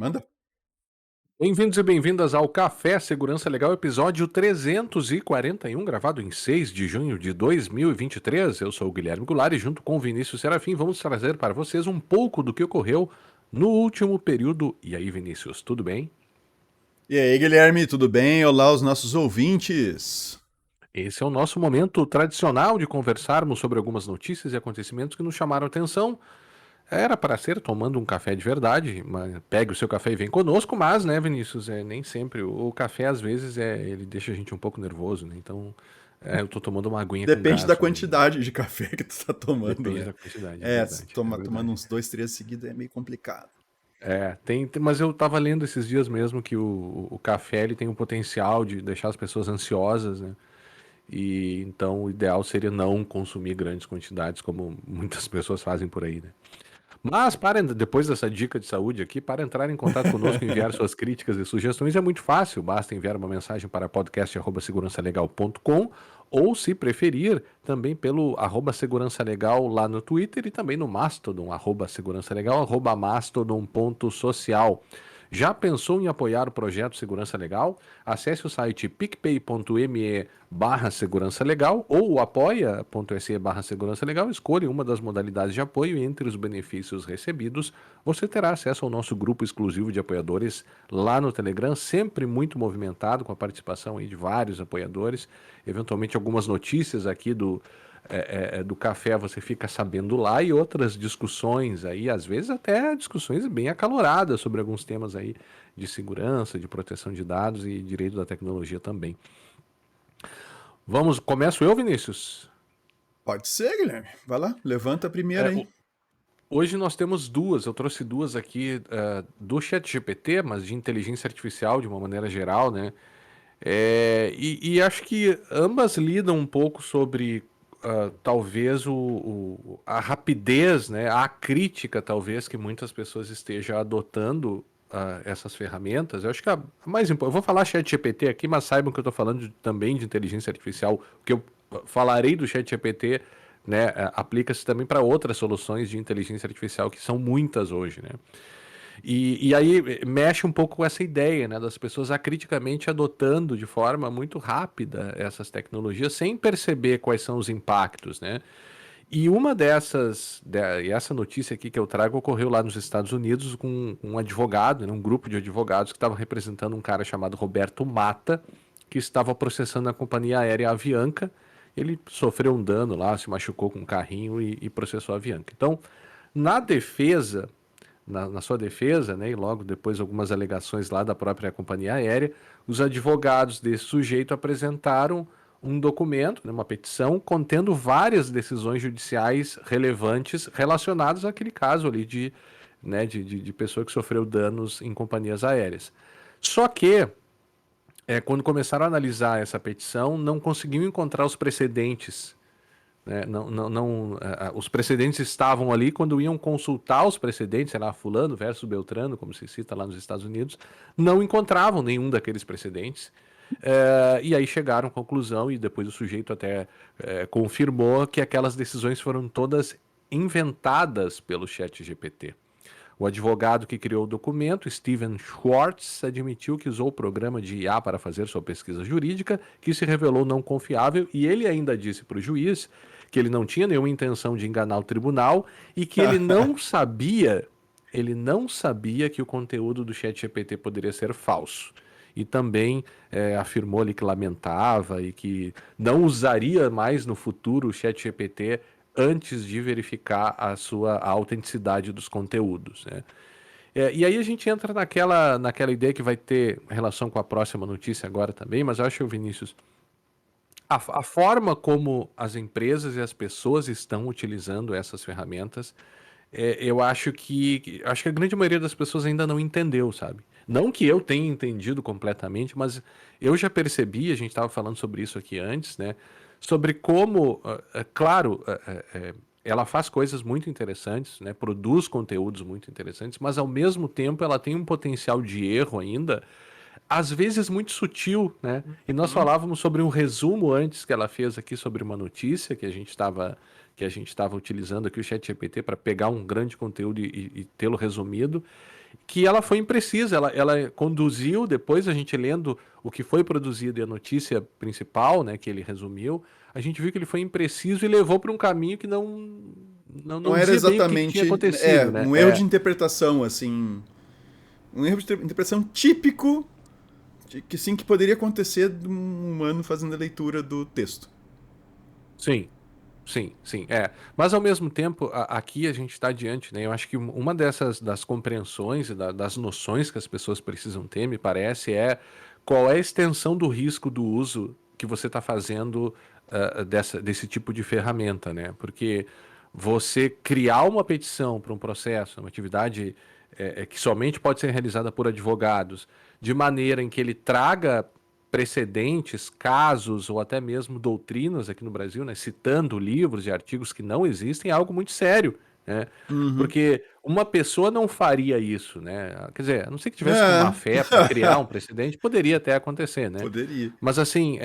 Manda. Bem-vindos e bem-vindas ao Café Segurança Legal, episódio 341, gravado em 6 de junho de 2023. Eu sou o Guilherme Goulart e junto com o Vinícius Serafim vamos trazer para vocês um pouco do que ocorreu no último período. E aí, Vinícius, tudo bem? E aí, Guilherme, tudo bem? Olá, os nossos ouvintes. Esse é o nosso momento tradicional de conversarmos sobre algumas notícias e acontecimentos que nos chamaram a atenção. Era para ser tomando um café de verdade, mas pegue o seu café e vem conosco, mas, né, Vinícius, nem sempre. O café, às vezes, ele deixa a gente um pouco nervoso, né? Então, eu tô tomando uma aguinha com Depende gás da também, né? quantidade de café que tu tá tomando, Depende né? da quantidade, é É, se verdade, é tomando verdade. uns dois, três seguidos é meio complicado. Mas eu tava lendo esses dias mesmo que o café, ele tem o potencial de deixar as pessoas ansiosas, né? E então o ideal seria não consumir grandes quantidades, como muitas pessoas fazem por aí, né? Mas depois dessa dica de saúde aqui, para entrar em contato conosco e enviar suas críticas e sugestões é muito fácil, basta enviar uma mensagem para podcast@segurançalegal.com ou, se preferir, também pelo @segurançalegal lá no Twitter e também no Mastodon, @segurançalegal, @mastodon.social. Já pensou em apoiar o projeto Segurança Legal? Acesse o site picpay.me/segurança legal ou apoia.se/segurança legal. Escolha uma das modalidades de apoio e entre os benefícios recebidos, você terá acesso ao nosso grupo exclusivo de apoiadores lá no Telegram, sempre muito movimentado, com a participação aí de vários apoiadores. Eventualmente algumas notícias aqui do café você fica sabendo lá e outras discussões aí, às vezes até discussões bem acaloradas sobre alguns temas aí de segurança, de proteção de dados e direito da tecnologia também. Começo eu, Vinícius? Pode ser, Guilherme. Vai lá, levanta a primeira É, aí. o- Hoje nós temos duas, eu trouxe duas aqui do ChatGPT, mas de inteligência artificial de uma maneira geral, né? E acho que ambas lidam um pouco sobre talvez a rapidez, né? A crítica, talvez, que muitas pessoas estejam adotando essas ferramentas. Eu acho que a mais importante. Eu vou falar ChatGPT aqui, mas saibam que eu estou falando também de inteligência artificial. O que eu falarei do ChatGPT, né? Aplica-se também para outras soluções de inteligência artificial, que são muitas hoje, né? E aí mexe um pouco com essa ideia, né, das pessoas acriticamente adotando de forma muito rápida essas tecnologias sem perceber quais são os impactos, né? E uma e essa notícia aqui que eu trago ocorreu lá nos Estados Unidos com um advogado, né, um grupo de advogados que estava representando um cara chamado Roberto Mata, que estava processando a companhia aérea Avianca. Ele sofreu um dano lá, se machucou com um carrinho e processou a Avianca. Então, na defesa na sua defesa, né, e logo depois algumas alegações lá da própria companhia aérea, os advogados desse sujeito apresentaram um documento, né, uma petição, contendo várias decisões judiciais relevantes relacionadas àquele caso ali de pessoa que sofreu danos em companhias aéreas. Só que, quando começaram a analisar essa petição, não conseguiam encontrar os precedentes, né? Os precedentes estavam ali quando iam consultar os precedentes, sei lá, fulano versus Beltrano, como se cita lá nos Estados Unidos, não encontravam nenhum daqueles precedentes. E aí chegaram à conclusão, e depois o sujeito até confirmou que aquelas decisões foram todas inventadas pelo chat GPT. O advogado que criou o documento, Steven Schwartz, admitiu que usou o programa de IA para fazer sua pesquisa jurídica, que se revelou não confiável, e ele ainda disse para o juiz que ele não tinha nenhuma intenção de enganar o tribunal e que ele não sabia que o conteúdo do ChatGPT poderia ser falso. E também afirmou ali que lamentava e que não usaria mais no futuro o ChatGPT antes de verificar a autenticidade dos conteúdos, né? E aí a gente entra naquela ideia que vai ter relação com a próxima notícia agora também, mas eu acho, Vinícius, a forma como as empresas e as pessoas estão utilizando essas ferramentas, eu acho que a grande maioria das pessoas ainda não entendeu, sabe? Não que eu tenha entendido completamente, mas eu já percebi, a gente estava falando sobre isso aqui antes, né? Sobre como, claro, ela faz coisas muito interessantes, né? Produz conteúdos muito interessantes, mas ao mesmo tempo ela tem um potencial de erro ainda, às vezes muito sutil, né? E nós Uhum. falávamos sobre um resumo antes que ela fez aqui sobre uma notícia que que a gente estava utilizando aqui, o ChatGPT, para pegar um grande conteúdo e tê-lo resumido, que ela foi imprecisa, ela conduziu, depois a gente lendo o que foi produzido e a notícia principal, né, que ele resumiu, a gente viu que ele foi impreciso e levou para um caminho que Não não era dizia bem o que tinha exatamente, acontecido, né? um erro de interpretação, assim, um erro de interpretação típico que sim, que poderia acontecer de um humano fazendo a leitura do texto. Sim, sim, sim, é. Mas ao mesmo tempo, aqui a gente está diante, né? Eu acho que uma dessas das compreensões e das noções que as pessoas precisam ter, me parece, é qual é a extensão do risco do uso que você está fazendo desse tipo de ferramenta, né? Porque você criar uma petição para um processo, uma atividade que somente pode ser realizada por advogados, de maneira em que ele traga precedentes, casos ou até mesmo doutrinas aqui no Brasil, né, citando livros e artigos que não existem, é algo muito sério, né? Uhum. Porque uma pessoa não faria isso, né? Quer dizer, a não ser que tivesse com má É. fé para criar um precedente, poderia até acontecer, né? Poderia. Mas assim,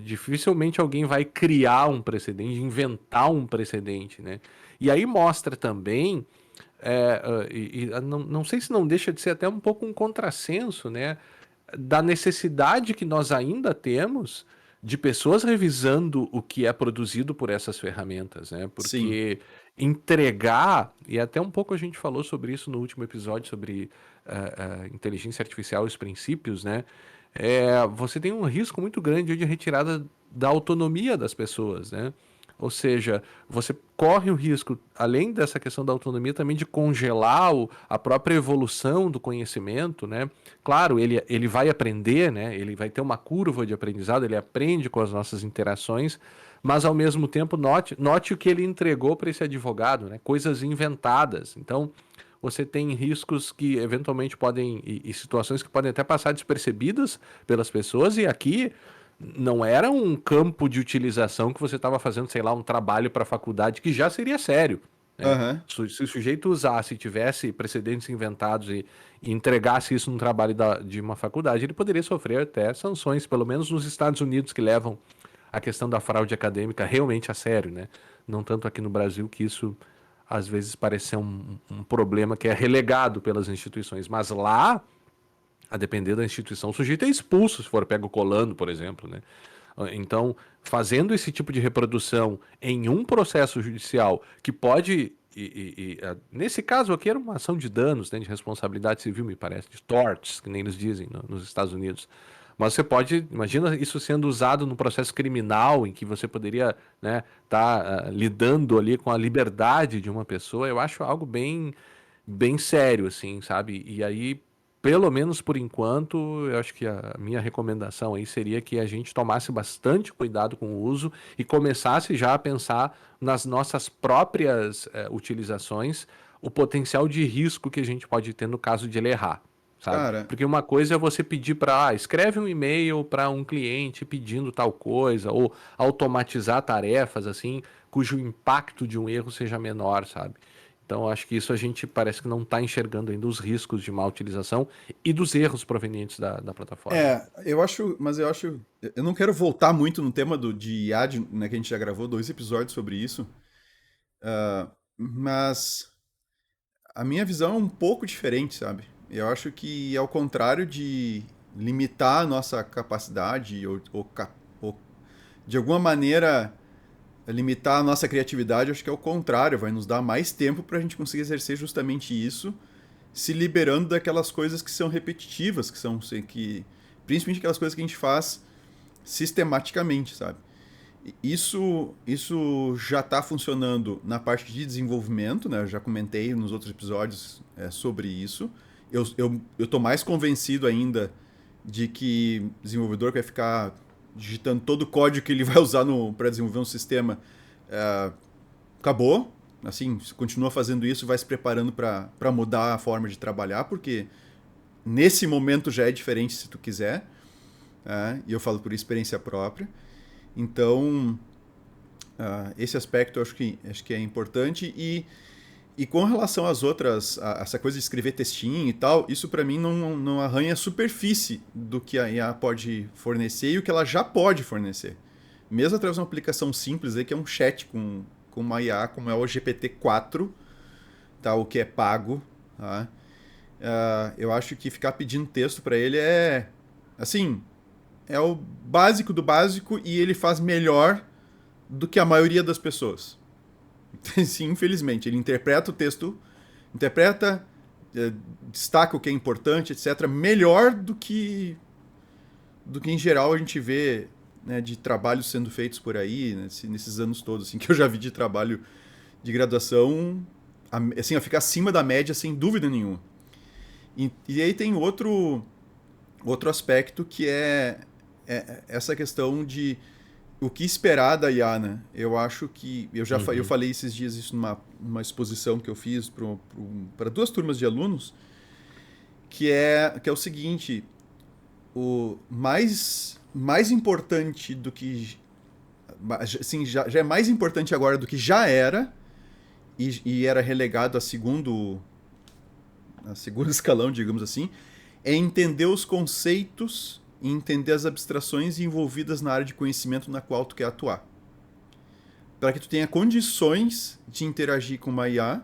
dificilmente alguém vai criar um precedente, inventar um precedente, né? E aí mostra também, não sei se não deixa de ser até um pouco um contrassenso, né? Da necessidade que nós ainda temos de pessoas revisando o que é produzido por essas ferramentas, né? Sim. Porque entregar, e até um pouco a gente falou sobre isso no último episódio, sobre inteligência artificial e os princípios, né? Você tem um risco muito grande de retirada da autonomia das pessoas, né? Ou seja, você corre o risco, além dessa questão da autonomia, também de congelar a própria evolução do conhecimento, né? Claro, ele vai aprender, né? Ele vai ter uma curva de aprendizado, ele aprende com as nossas interações, mas ao mesmo tempo note o que ele entregou para esse advogado, né? Coisas inventadas. Então, você tem riscos que eventualmente podem, e situações que podem até passar despercebidas pelas pessoas, e aqui não era um campo de utilização que você estava fazendo, sei lá, um trabalho para a faculdade, que já seria sério, né? Aham. Se o sujeito usasse, tivesse precedentes inventados e entregasse isso no trabalho de uma faculdade, ele poderia sofrer até sanções, pelo menos nos Estados Unidos, que levam a questão da fraude acadêmica realmente a sério, né? Não tanto aqui no Brasil, que isso às vezes parece ser um problema que é relegado pelas instituições, mas lá, a depender da instituição, o sujeito é expulso se for pego colando, por exemplo, né? Então, fazendo esse tipo de reprodução em um processo judicial que pode, nesse caso aqui era uma ação de danos, né, de responsabilidade civil, me parece, de torts, que nem eles dizem nos Estados Unidos. Mas você pode, imagina isso sendo usado no processo criminal, em que você poderia, né, tá lidando ali com a liberdade de uma pessoa. Eu acho algo bem sério, assim, sabe? E aí, pelo menos por enquanto, eu acho que a minha recomendação aí seria que a gente tomasse bastante cuidado com o uso e começasse já a pensar nas nossas próprias utilizações, o potencial de risco que a gente pode ter no caso de ele errar. Sabe? Cara, Porque uma coisa é você pedir para, escreve um e-mail para um cliente pedindo tal coisa, ou automatizar tarefas assim, cujo impacto de um erro seja menor, sabe? Então, acho que isso a gente parece que não está enxergando ainda os riscos de má utilização e dos erros provenientes da plataforma. eu acho, mas eu acho, eu não quero voltar muito no tema de IA, né, que a gente já gravou 2 episódios sobre isso, mas a minha visão é um pouco diferente, sabe? Eu acho que ao contrário de limitar a nossa capacidade ou de alguma maneira limitar a nossa criatividade, eu acho que é o contrário, vai nos dar mais tempo para a gente conseguir exercer justamente isso, se liberando daquelas coisas que são repetitivas, que são que principalmente aquelas coisas que a gente faz sistematicamente, sabe? Isso já está funcionando na parte de desenvolvimento, né? Eu já comentei nos outros episódios sobre isso. Eu tô mais convencido ainda de que o desenvolvedor que vai ficar digitando todo o código que ele vai usar para desenvolver um sistema acabou. Assim, continua fazendo isso, vai se preparando para mudar a forma de trabalhar, porque nesse momento já é diferente se tu quiser. E eu falo por experiência própria. Então, esse aspecto eu acho que é importante. E com relação às outras, essa coisa de escrever textinho e tal, isso para mim não arranha a superfície do que a IA pode fornecer e o que ela já pode fornecer. Mesmo através de uma aplicação simples aí, que é um chat com com uma IA como é o GPT-4, tá? O que é pago, tá? Eu acho que ficar pedindo texto para ele assim, é o básico do básico e ele faz melhor do que a maioria das pessoas. Sim, infelizmente. Ele interpreta o texto, interpreta, destaca o que é importante, etc., melhor do que em geral a gente vê, né, de trabalhos sendo feitos por aí, né, nesses anos todos, assim, que eu já vi de trabalho de graduação, assim, a ficar acima da média sem dúvida nenhuma. E aí tem outro aspecto que é essa questão de o que esperar da IA, né? Eu acho que eu Uhum. falei esses dias isso numa exposição que eu fiz para duas turmas de alunos, que é o seguinte: o mais importante do que assim, já é mais importante agora do que já era e era relegado a segundo escalão, digamos assim, é entender os conceitos e entender as abstrações envolvidas na área de conhecimento na qual tu quer atuar. Para que tu tenha condições de interagir com uma IA,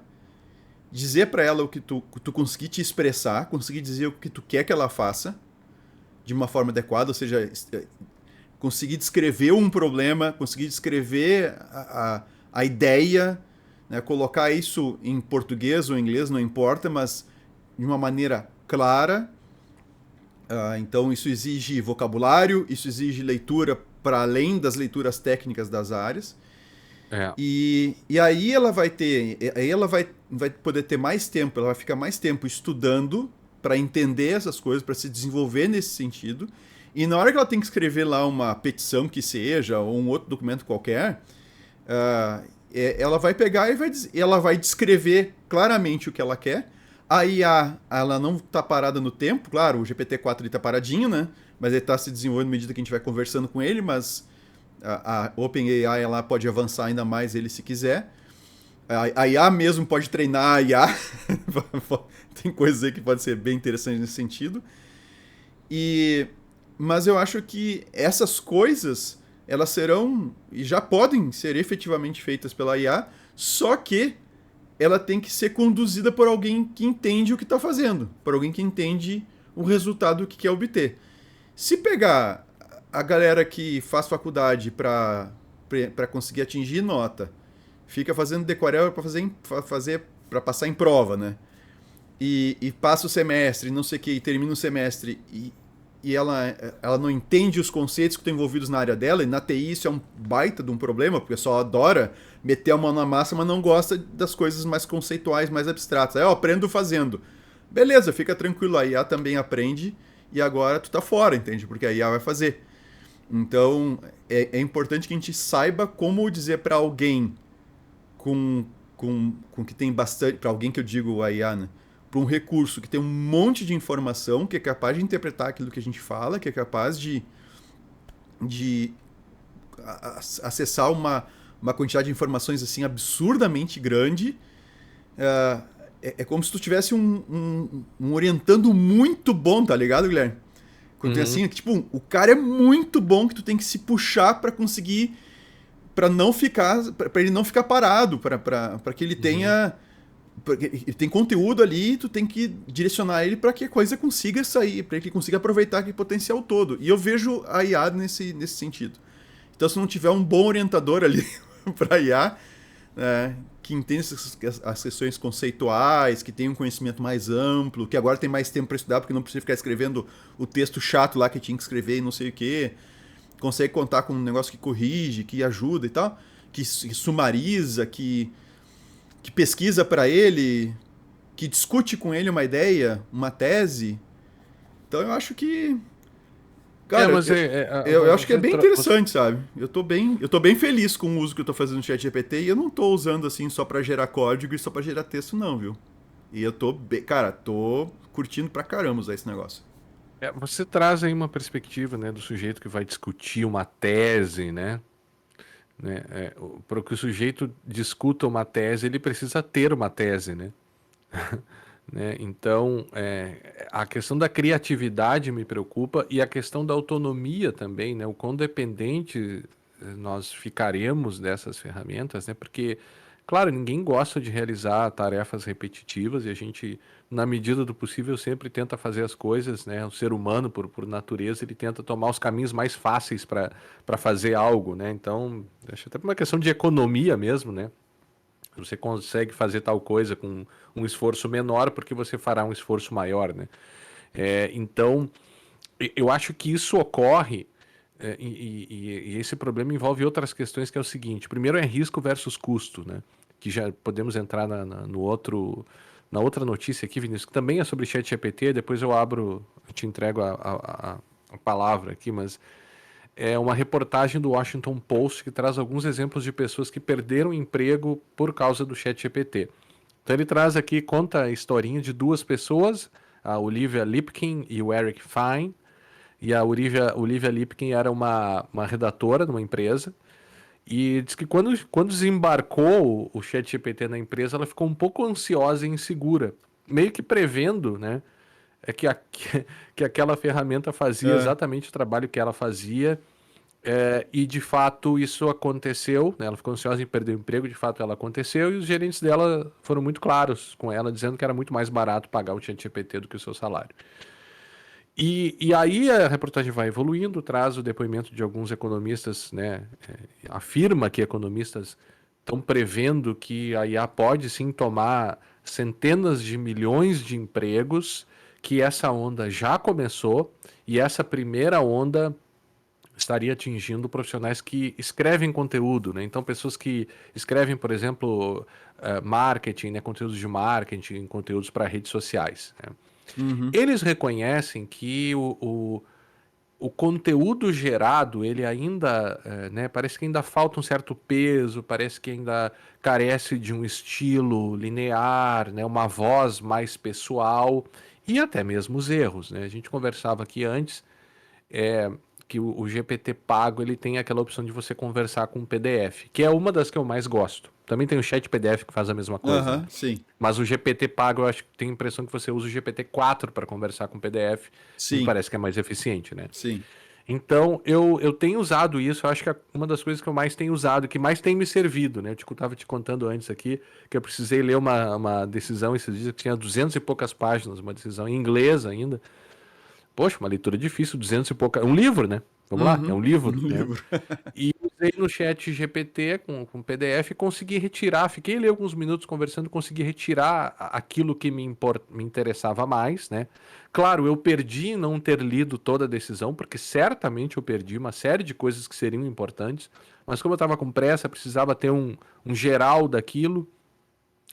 dizer para ela o que tu conseguir te expressar, conseguir dizer o que tu quer que ela faça de uma forma adequada, ou seja, conseguir descrever um problema, conseguir descrever a ideia, né, colocar isso em português ou em inglês, não importa, mas de uma maneira clara. Então isso exige vocabulário, isso exige leitura para além das leituras técnicas das áreas. É. E aí ela vai poder ter mais tempo, ela vai ficar mais tempo estudando para entender essas coisas, para se desenvolver nesse sentido. E na hora que ela tem que escrever lá uma petição que seja, ou um outro documento qualquer, ela vai pegar ela vai descrever claramente o que ela quer. A IA, ela não está parada no tempo, claro, o GPT-4 está paradinho, né? Mas ele está se desenvolvendo à medida que a gente vai conversando com ele, mas a OpenAI ela pode avançar ainda mais ele se quiser. A IA mesmo pode treinar a IA. Tem coisas aí que pode ser bem interessantes nesse sentido. E, mas eu acho que essas coisas elas serão e já podem ser efetivamente feitas pela IA, só que ela tem que ser conduzida por alguém que entende o que está fazendo, por alguém que entende o resultado que quer obter. Se pegar a galera que faz faculdade para conseguir atingir nota, fica fazendo decoreba para passar em prova, né? E passa o semestre, não sei o que, e termina o semestre e ela não entende os conceitos que estão envolvidos na área dela, e na TI isso é um baita de um problema, porque o pessoal adora meter a mão na massa, mas não gosta das coisas mais conceituais, mais abstratas. Aí eu aprendo fazendo. Beleza, fica tranquilo, a IA também aprende e agora tu tá fora, entende? Porque a IA vai fazer. Então é importante que a gente saiba como dizer para alguém com que tem bastante. Para alguém que eu digo a IA, né? Para um recurso que tem um monte de informação, que é capaz de interpretar aquilo que a gente fala, que é capaz de acessar uma quantidade de informações assim absurdamente grande. É como se tu tivesse um orientando muito bom, tá ligado, Guilherme? Quando tem Uhum. assim, que, tipo, o cara é muito bom que tu tem que se puxar para conseguir, para não ficar, para ele não ficar parado, para que ele Uhum. tenha, porque ele tem conteúdo ali, e tu tem que direcionar ele para que a coisa consiga sair, para que ele consiga aproveitar aquele potencial todo. E eu vejo a IA nesse sentido. Então, se não tiver um bom orientador ali para IA, né, que entende as questões conceituais, que tem um conhecimento mais amplo, que agora tem mais tempo para estudar, porque não precisa ficar escrevendo o texto chato lá que tinha que escrever e não sei o quê, consegue contar com um negócio que corrige, que ajuda e tal, que sumariza, que pesquisa para ele, que discute com ele uma ideia, uma tese. Então eu acho que, É, cara, mas eu acho que é você, bem interessante, sabe? Eu tô bem feliz com o uso que eu tô fazendo no ChatGPT e eu não tô usando assim só pra gerar código e só pra gerar texto, não, viu? E eu cara, tô curtindo pra caramba usar esse negócio. você traz aí uma perspectiva, né, do sujeito que vai discutir uma tese, né? Para que o sujeito discuta uma tese, ele precisa ter uma tese, né? Então, a questão da criatividade me preocupa e a questão da autonomia também, né? O quão dependente nós ficaremos dessas ferramentas, né? Porque, claro, ninguém gosta de realizar tarefas repetitivas e a gente, na medida do possível, sempre tenta fazer as coisas, né? O ser humano, por natureza, ele tenta tomar os caminhos mais fáceis para fazer algo, né? Então, acho até por uma questão de economia mesmo, né? Você consegue fazer tal coisa com um esforço menor porque você fará um esforço maior, né? Então, eu acho que isso ocorre, e esse problema envolve outras questões, que é o seguinte: primeiro é risco versus custo, né? Que já podemos entrar na outra notícia aqui, Vinícius, que também é sobre ChatGPT. Depois eu te entrego a palavra aqui, mas é uma reportagem do Washington Post que traz alguns exemplos de pessoas que perderam emprego por causa do ChatGPT. Então ele traz aqui, conta a historinha de duas pessoas, a Olivia Lipkin e o Eric Fine. E a Olivia Lipkin era uma redatora de uma empresa. E diz que quando desembarcou o ChatGPT na empresa, ela ficou um pouco ansiosa e insegura, meio que prevendo, né, que aquela ferramenta fazia É. exatamente o trabalho que ela fazia. E de fato isso aconteceu, né? Ela ficou ansiosa em perder o emprego, de fato ela aconteceu, e os gerentes dela foram muito claros com ela, dizendo que era muito mais barato pagar o ChatGPT do que o seu salário. E aí a reportagem vai evoluindo, traz o depoimento de alguns economistas, né? Afirma que economistas estão prevendo que a IA pode sim tomar centenas de milhões de empregos, que essa onda já começou, e essa primeira onda estaria atingindo profissionais que escrevem conteúdo, né? Então, pessoas que escrevem, por exemplo, marketing, né? Conteúdos de marketing, conteúdos para redes sociais, né? Uhum. Eles reconhecem que o conteúdo gerado, ele ainda, né, parece que ainda falta um certo peso, parece que ainda carece de um estilo linear, né, uma voz mais pessoal e até mesmo os erros, né? A gente conversava aqui antes, é, que o GPT pago ele tem aquela opção de você conversar com um PDF, que é uma das que eu mais gosto. Também tem o Chat PDF que faz a mesma coisa, né? Aham, sim. Mas o GPT pago, eu acho que tem a impressão que você usa o GPT-4 para conversar com PDF, me Sim. parece que é mais eficiente, né? Sim. Então, eu tenho usado isso, eu acho que é uma das coisas que eu mais tenho usado, que mais tem me servido, né? Eu estava te contando antes aqui que eu precisei ler uma decisão esses dias que tinha 200 e poucas páginas, uma decisão em inglês ainda. Poxa, uma leitura difícil, 200 e poucas. É um livro, né? Vamos lá, é Uhum. um Um livro, né? livro. E usei no chat GPT com PDF e consegui retirar. Fiquei ali alguns minutos conversando, consegui retirar aquilo que me interessava mais, né? Claro, eu perdi em não ter lido toda a decisão, porque certamente eu perdi uma série de coisas que seriam importantes, mas como eu estava com pressa, precisava ter um geral daquilo,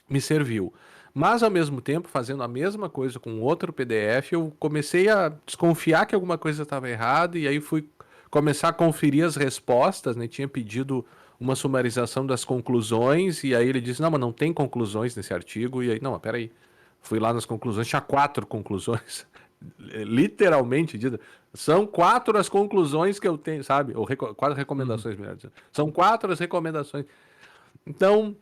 me serviu. Mas ao mesmo tempo, fazendo a mesma coisa com outro PDF, eu comecei a desconfiar que alguma coisa estava errada e aí fui começar a conferir as respostas, né? Tinha pedido uma sumarização das conclusões e aí ele disse: "Não, mas não tem conclusões nesse artigo". E aí, não, mas peraí. Fui lá nas conclusões, tinha 4 conclusões. Literalmente dito. São 4 as conclusões que eu tenho, sabe? Ou 4 recomendações, melhor dizendo. São 4 as recomendações. Então,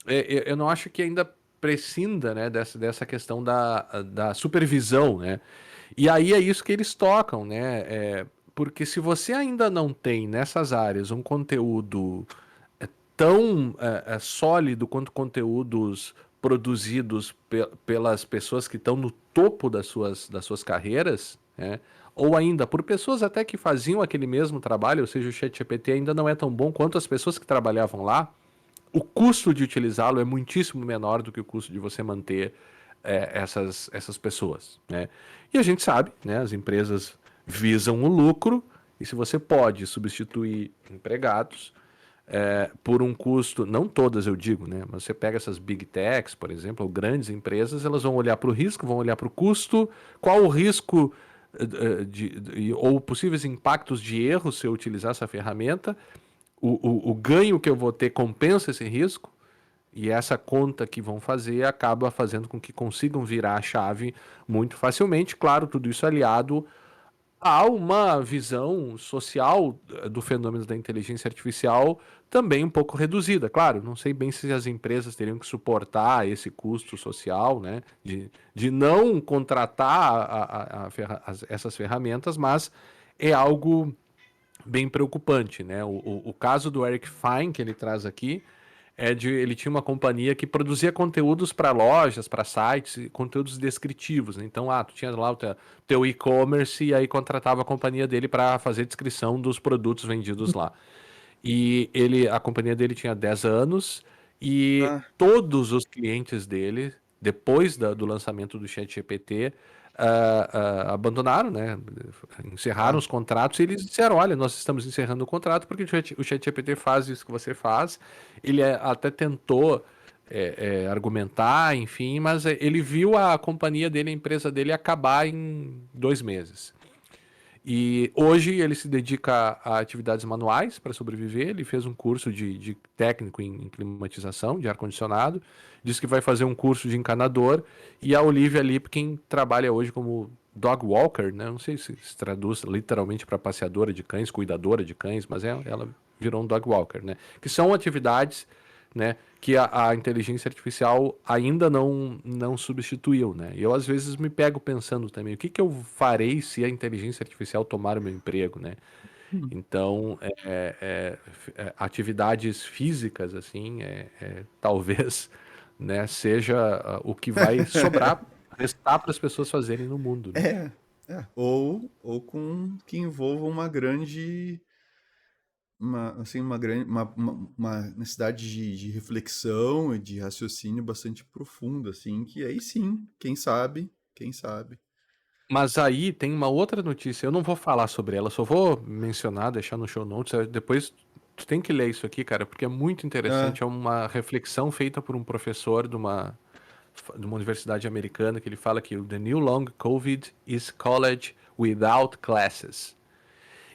eu não acho que ainda prescinda, né, dessa questão da supervisão, né? E aí é isso que eles tocam, né? Porque se você ainda não tem nessas áreas um conteúdo tão sólido quanto conteúdos produzidos pelas pessoas que estão no topo das suas carreiras, né? Ou ainda por pessoas até que faziam aquele mesmo trabalho, ou seja, o ChatGPT ainda não é tão bom quanto as pessoas que trabalhavam lá, o custo de utilizá-lo é muitíssimo menor do que o custo de você manter essas pessoas, né? E a gente sabe, né? As empresas visam o lucro e se você pode substituir empregados por um custo, não todas eu digo, né? Mas você pega essas big techs, por exemplo, ou grandes empresas, elas vão olhar para o risco, vão olhar para o custo, qual o risco ou possíveis impactos de erro se eu utilizar essa ferramenta, o ganho que eu vou ter compensa esse risco, e essa conta que vão fazer acaba fazendo com que consigam virar a chave muito facilmente. Claro, tudo isso aliado a uma visão social do fenômeno da inteligência artificial também um pouco reduzida. Claro, não sei bem se as empresas teriam que suportar esse custo social, né, de não contratar essas ferramentas, mas é algo bem preocupante, né? O caso do Eric Fine que ele traz aqui ele tinha uma companhia que produzia conteúdos para lojas, para sites, conteúdos descritivos, né? Então, tu tinha lá o teu e-commerce e aí contratava a companhia dele para fazer descrição dos produtos vendidos lá. E a companhia dele tinha 10 anos e Ah, todos os clientes dele, depois do lançamento do ChatGPT, abandonaram, né? Encerraram ah. os contratos e eles disseram: olha, nós estamos encerrando o contrato porque o ChatGPT faz isso que você faz. Ele até tentou argumentar, enfim, mas ele viu a companhia dele, a empresa dele, acabar em 2 meses. E hoje ele se dedica a atividades manuais para sobreviver. Ele fez um curso de técnico em climatização, de ar-condicionado. Diz que vai fazer um curso de encanador. E a Olivia Lipkin trabalha hoje como dog walker, né? Não sei se traduz literalmente para passeadora de cães, cuidadora de cães, mas ela virou um dog walker, né? Que são atividades, né, que a inteligência artificial ainda não substituiu, né? E eu às vezes me pego pensando também, o que eu farei se a inteligência artificial tomar o meu emprego, né? Hum. Então, atividades físicas, assim, talvez, né, seja o que vai sobrar, restar para as pessoas fazerem no mundo, né? É, ou com que envolva uma grande, assim, uma necessidade de reflexão e de raciocínio bastante profundo, assim, que aí sim, quem sabe. Mas aí tem uma outra notícia, eu não vou falar sobre ela, só vou mencionar, deixar no show notes, depois tu tem que ler isso aqui, cara, porque é muito Ah, interessante, é uma reflexão feita por um professor de uma universidade americana, que ele fala que o The New Long COVID is College Without Classes.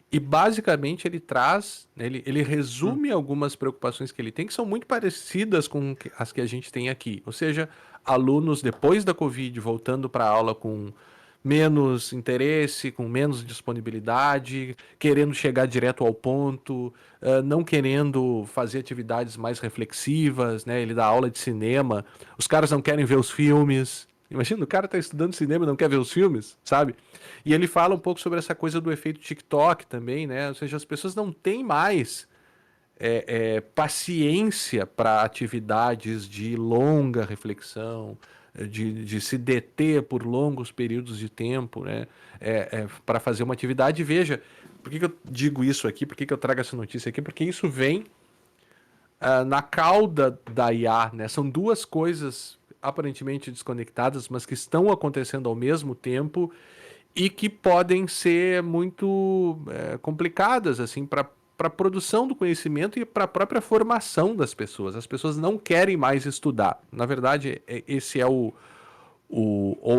E basicamente ele traz, né, ele hum, resume algumas preocupações que ele tem, que são muito parecidas com as que a gente tem aqui. Ou seja, alunos depois da Covid voltando para a aula com menos interesse, com menos disponibilidade, querendo chegar direto ao ponto, não querendo fazer atividades mais reflexivas, né? Ele dá aula de cinema, os caras não querem ver os filmes. Imagina, o cara tá estudando cinema e não quer ver os filmes, sabe? E ele fala um pouco sobre essa coisa do efeito TikTok também, né? Ou seja, as pessoas não têm mais paciência para atividades de longa reflexão, de se deter por longos períodos de tempo, né? Para fazer uma atividade. Veja, por que eu digo isso aqui? Por que eu trago essa notícia aqui? Porque isso vem na cauda da IA, né? São duas coisas aparentemente desconectadas, mas que estão acontecendo ao mesmo tempo e que podem ser muito complicadas assim para a produção do conhecimento e para a própria formação das pessoas. As pessoas não querem mais estudar. Na verdade, esse é ou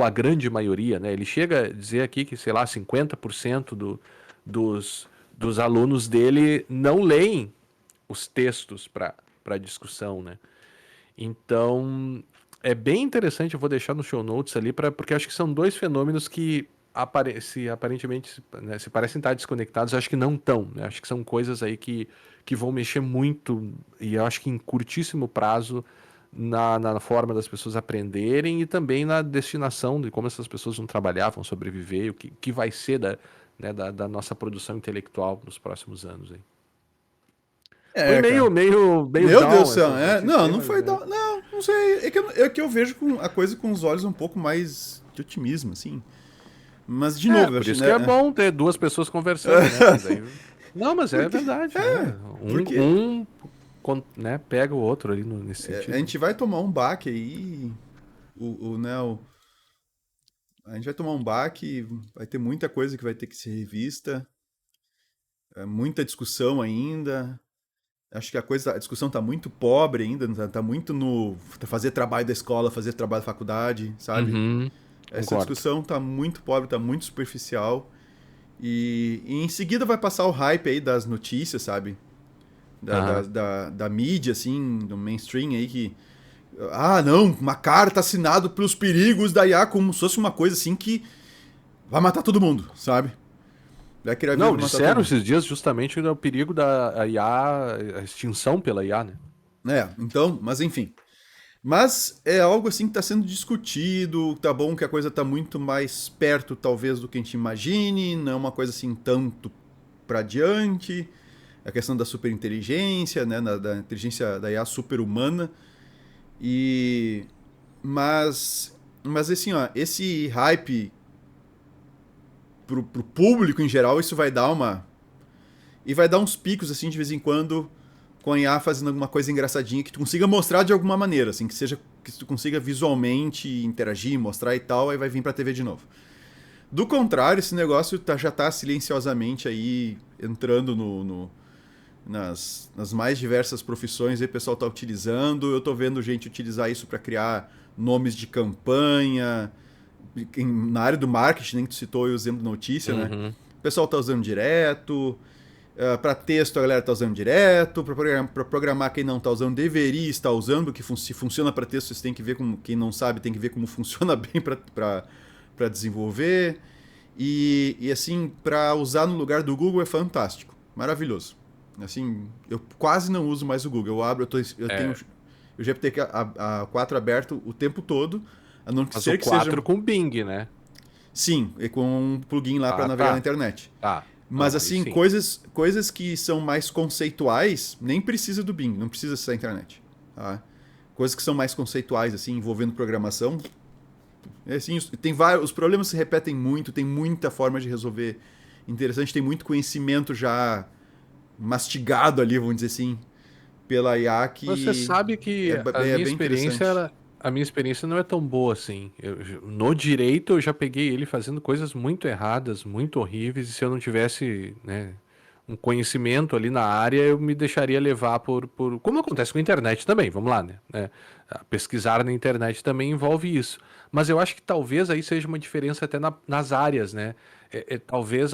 a grande maioria, né? Ele chega a dizer aqui que, sei lá, 50% dos alunos dele não leem os textos para discussão, né? Então, é bem interessante, eu vou deixar no show notes ali, porque acho que são dois fenômenos que aparentemente né, se parecem estar desconectados, acho que não estão, né? Acho que são coisas aí que vão mexer muito, e eu acho que em curtíssimo prazo, na forma das pessoas aprenderem e também na destinação de como essas pessoas vão trabalhar, vão sobreviver, e o que vai ser né, da nossa produção intelectual nos próximos anos aí. Foi é, meio, cara. meio, meio Meu Deus do down céu, essas é, notícias não, aí, não mas foi da, não, não sei, é que eu vejo a coisa com os olhos um pouco mais de otimismo, assim. Mas de novo, eu Por acho, isso que é né? bom ter duas pessoas conversando, né? Porque daí. Não, mas é Porque, verdade, né? porque Né, pega o outro ali nesse a sentido. gente vai tomar um baque aí, né, a gente vai tomar um baque, vai ter muita coisa que vai ter que ser revista, muita discussão ainda. Acho que a discussão tá muito pobre ainda, tá muito no fazer trabalho da escola, fazer trabalho da faculdade, sabe? Uhum, Essa concordo. discussão tá muito pobre, tá muito superficial. E em seguida vai passar o hype aí das notícias, sabe? Aham. Da mídia, assim, do mainstream aí que. Ah, não, uma carta assinada pelos perigos da IA, como se fosse uma coisa assim que vai matar todo mundo, sabe? Vai criar vírus, Não, vai matar todo disseram mundo. esses dias justamente o perigo da IA, a extinção pela IA, né? Então, mas enfim. Mas é algo assim que está sendo discutido, tá bom que a coisa está muito mais perto, talvez, do que a gente imagine, não é uma coisa assim tanto. para adiante, a questão da superinteligência, né, da inteligência da IA super-humana. Mas assim, ó, esse hype pro público em geral, isso vai dar e vai dar uns picos, assim, de vez em quando, com a IA fazendo alguma coisa engraçadinha que tu consiga mostrar de alguma maneira, assim, que tu consiga visualmente interagir, mostrar e tal, aí vai vir pra TV de novo. Do contrário, esse negócio já tá silenciosamente aí entrando nas mais diversas profissões, aí o pessoal tá utilizando. Eu tô vendo gente utilizar isso para criar nomes de campanha. Na área do marketing, nem que tu citou o exemplo da notícia, né? Uhum. O pessoal tá usando direto. Para texto a galera tá usando direto. Para programar quem não tá usando deveria estar usando, porque se funciona para texto, você tem que ver como quem não sabe tem que ver como funciona bem para desenvolver. E assim, para usar no lugar do Google é fantástico, maravilhoso. Assim, eu quase não uso mais o Google. Eu tenho o GPT-4 aberto o tempo todo, a não Mas o ser que seja. 4 com o Bing, né? Sim, e com um plugin lá para Ah, navegar na tá. internet. Tá. Mas Não, aí assim, sim. coisas que são mais conceituais, nem precisa do Bing, não precisa acessar a internet. Tá? Coisas que são mais conceituais, assim, envolvendo programação. Assim, tem vários, os problemas se repetem muito, tem muita forma de resolver interessante, tem muito conhecimento já mastigado ali, vamos dizer assim, pela IA Você que sabe que é bem interessante. a minha experiência não é tão boa assim. No direito eu já peguei ele fazendo coisas muito erradas, muito horríveis, e se eu não tivesse, né, um conhecimento ali na área, eu me deixaria levar como acontece com a internet também, vamos lá, né? Pesquisar na internet também envolve isso. Mas eu acho que talvez aí seja uma diferença até nas áreas, né? Talvez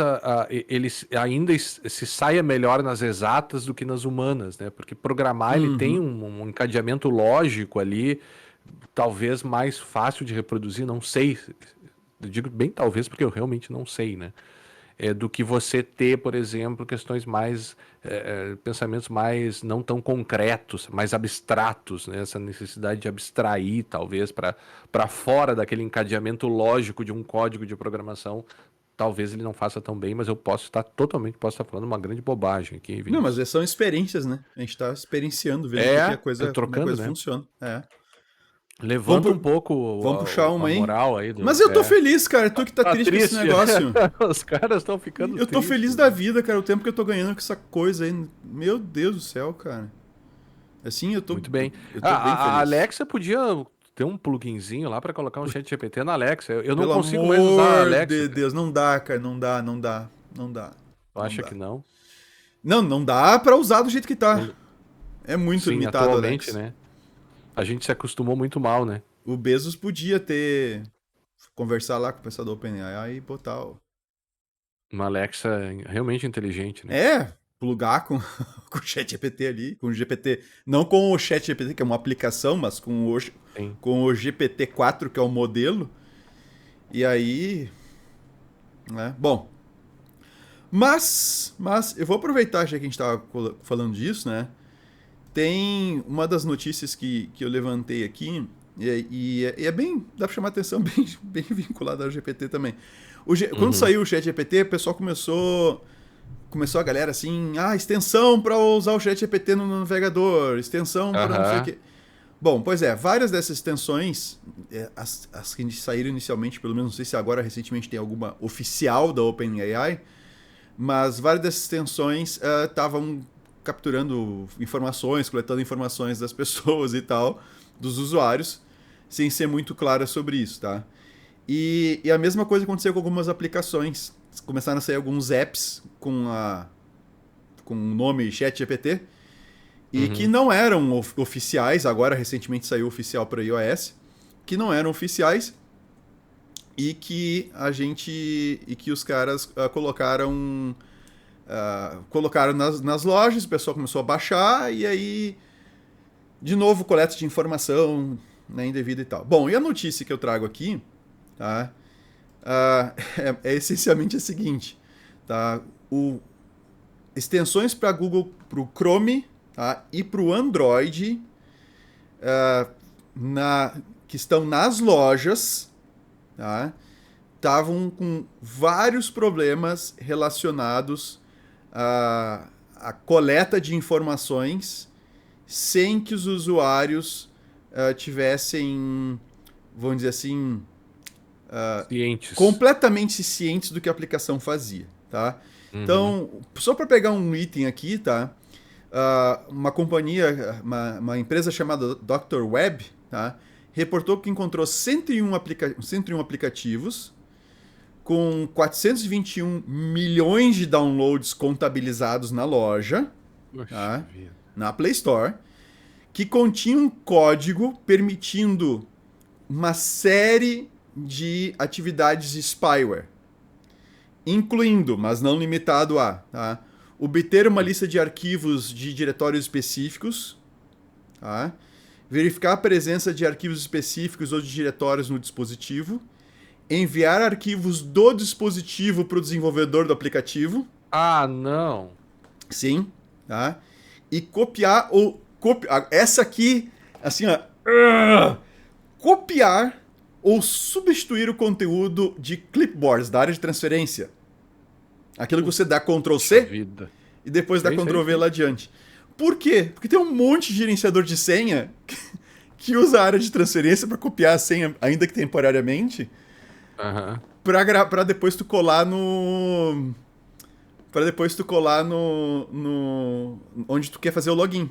ele se saia melhor nas exatas do que nas humanas, né? Porque programar ele tem Uhum. um encadeamento lógico ali, talvez mais fácil de reproduzir, não sei. Eu digo bem talvez porque eu realmente não sei, né? Do que você ter, por exemplo, questões mais, pensamentos mais não tão concretos, mais abstratos, né? Essa necessidade de abstrair, talvez, para fora daquele encadeamento lógico de um código de programação. Talvez ele não faça tão bem, mas eu posso estar falando uma grande bobagem aqui, Não, mas Vinícius. são experiências, né? A gente tá experienciando, vendo como é que a Trocando, coisa né? funciona. É. Vamos, Levanta um pu- vamos puxar pouco a uma aí? moral aí Mas do. eu tô feliz, cara. Tu que tá Tá triste com esse triste. negócio. Os caras estão ficando Eu tô feliz tristes, da né? vida, cara. O tempo que eu tô ganhando com essa coisa aí. Meu Deus do céu, cara. Assim, Muito bem. eu Ah, tô bem a feliz. Alexa podia ter um pluginzinho lá para colocar um chat GPT na Alexa. Eu não Pelo consigo mais usar a amor Alexa, de cara. Deus, não dá, cara. Não dá, não dá, não dá, Tu não acha dá. que não? Não, não dá pra usar do jeito que tá. Não- É muito Sim, limitado, atualmente, Alex. né? A gente se acostumou muito mal, né? O Bezos podia ter conversar lá com o pessoal da OpenAI e botar o... Uma Alexa realmente inteligente, né? Plugar com, com o ChatGPT ali, com o GPT, não com o ChatGPT, que é uma aplicação, mas Sim. com o GPT-4, que é o modelo. E aí, né? Bom, mas eu vou aproveitar já que a gente estava falando disso, né? Tem uma das notícias que eu levantei aqui, e é bem, dá pra chamar atenção, bem vinculada ao GPT também. Quando Uhum. saiu o ChatGPT, o pessoal começou a galera assim, extensão para usar o ChatGPT no navegador, extensão para não sei o Aham. quê. Bom, pois é, várias dessas extensões, as que saíram inicialmente, pelo menos não sei se agora recentemente tem alguma oficial da OpenAI, mas várias dessas extensões estavam capturando informações, coletando informações das pessoas e tal, dos usuários, sem ser muito clara sobre isso, tá? E a mesma coisa aconteceu com algumas aplicações. Começaram a sair alguns apps com o nome ChatGPT e que Uhum. não eram oficiais, agora recentemente saiu oficial para iOS, que não eram oficiais e que os caras colocaram nas lojas, o pessoal começou a baixar e aí de novo coleta de informação, né, indevida e tal. Bom, e a notícia que eu trago aqui, tá? É essencialmente a seguinte, tá? Extensões para Google, para o Chrome, tá? E para o Android, ah, que estão nas lojas, tá? Estavam com vários problemas relacionados a coleta de informações sem que os usuários tivessem, vamos dizer assim, Cientes. completamente cientes do que a aplicação fazia, tá? Então, só para pegar um item aqui, tá? Uma companhia, uma empresa chamada Dr. Web, tá? Reportou que encontrou 101 aplicativos com 421 milhões de downloads contabilizados na loja, Poxa tá? vida. Na Play Store, que continha um código permitindo uma série de atividades de spyware, incluindo, mas não limitado a, tá? Obter uma lista de arquivos de diretórios específicos, tá? Verificar a presença de arquivos específicos ou de diretórios no dispositivo, enviar arquivos do dispositivo para o desenvolvedor do aplicativo, Ah, não. sim, tá? E copiar ou essa aqui, assim, ó, copiar ou substituir o conteúdo de clipboards da área de transferência. Aquilo que você dá Ctrl Poxa C vida. e depois dá Sei, Ctrl sei, V sei. lá adiante. Por quê? Porque tem um monte de gerenciador de senha que usa a área de transferência para copiar a senha, ainda que temporariamente, Aham. para depois tu colar no onde tu quer fazer o login,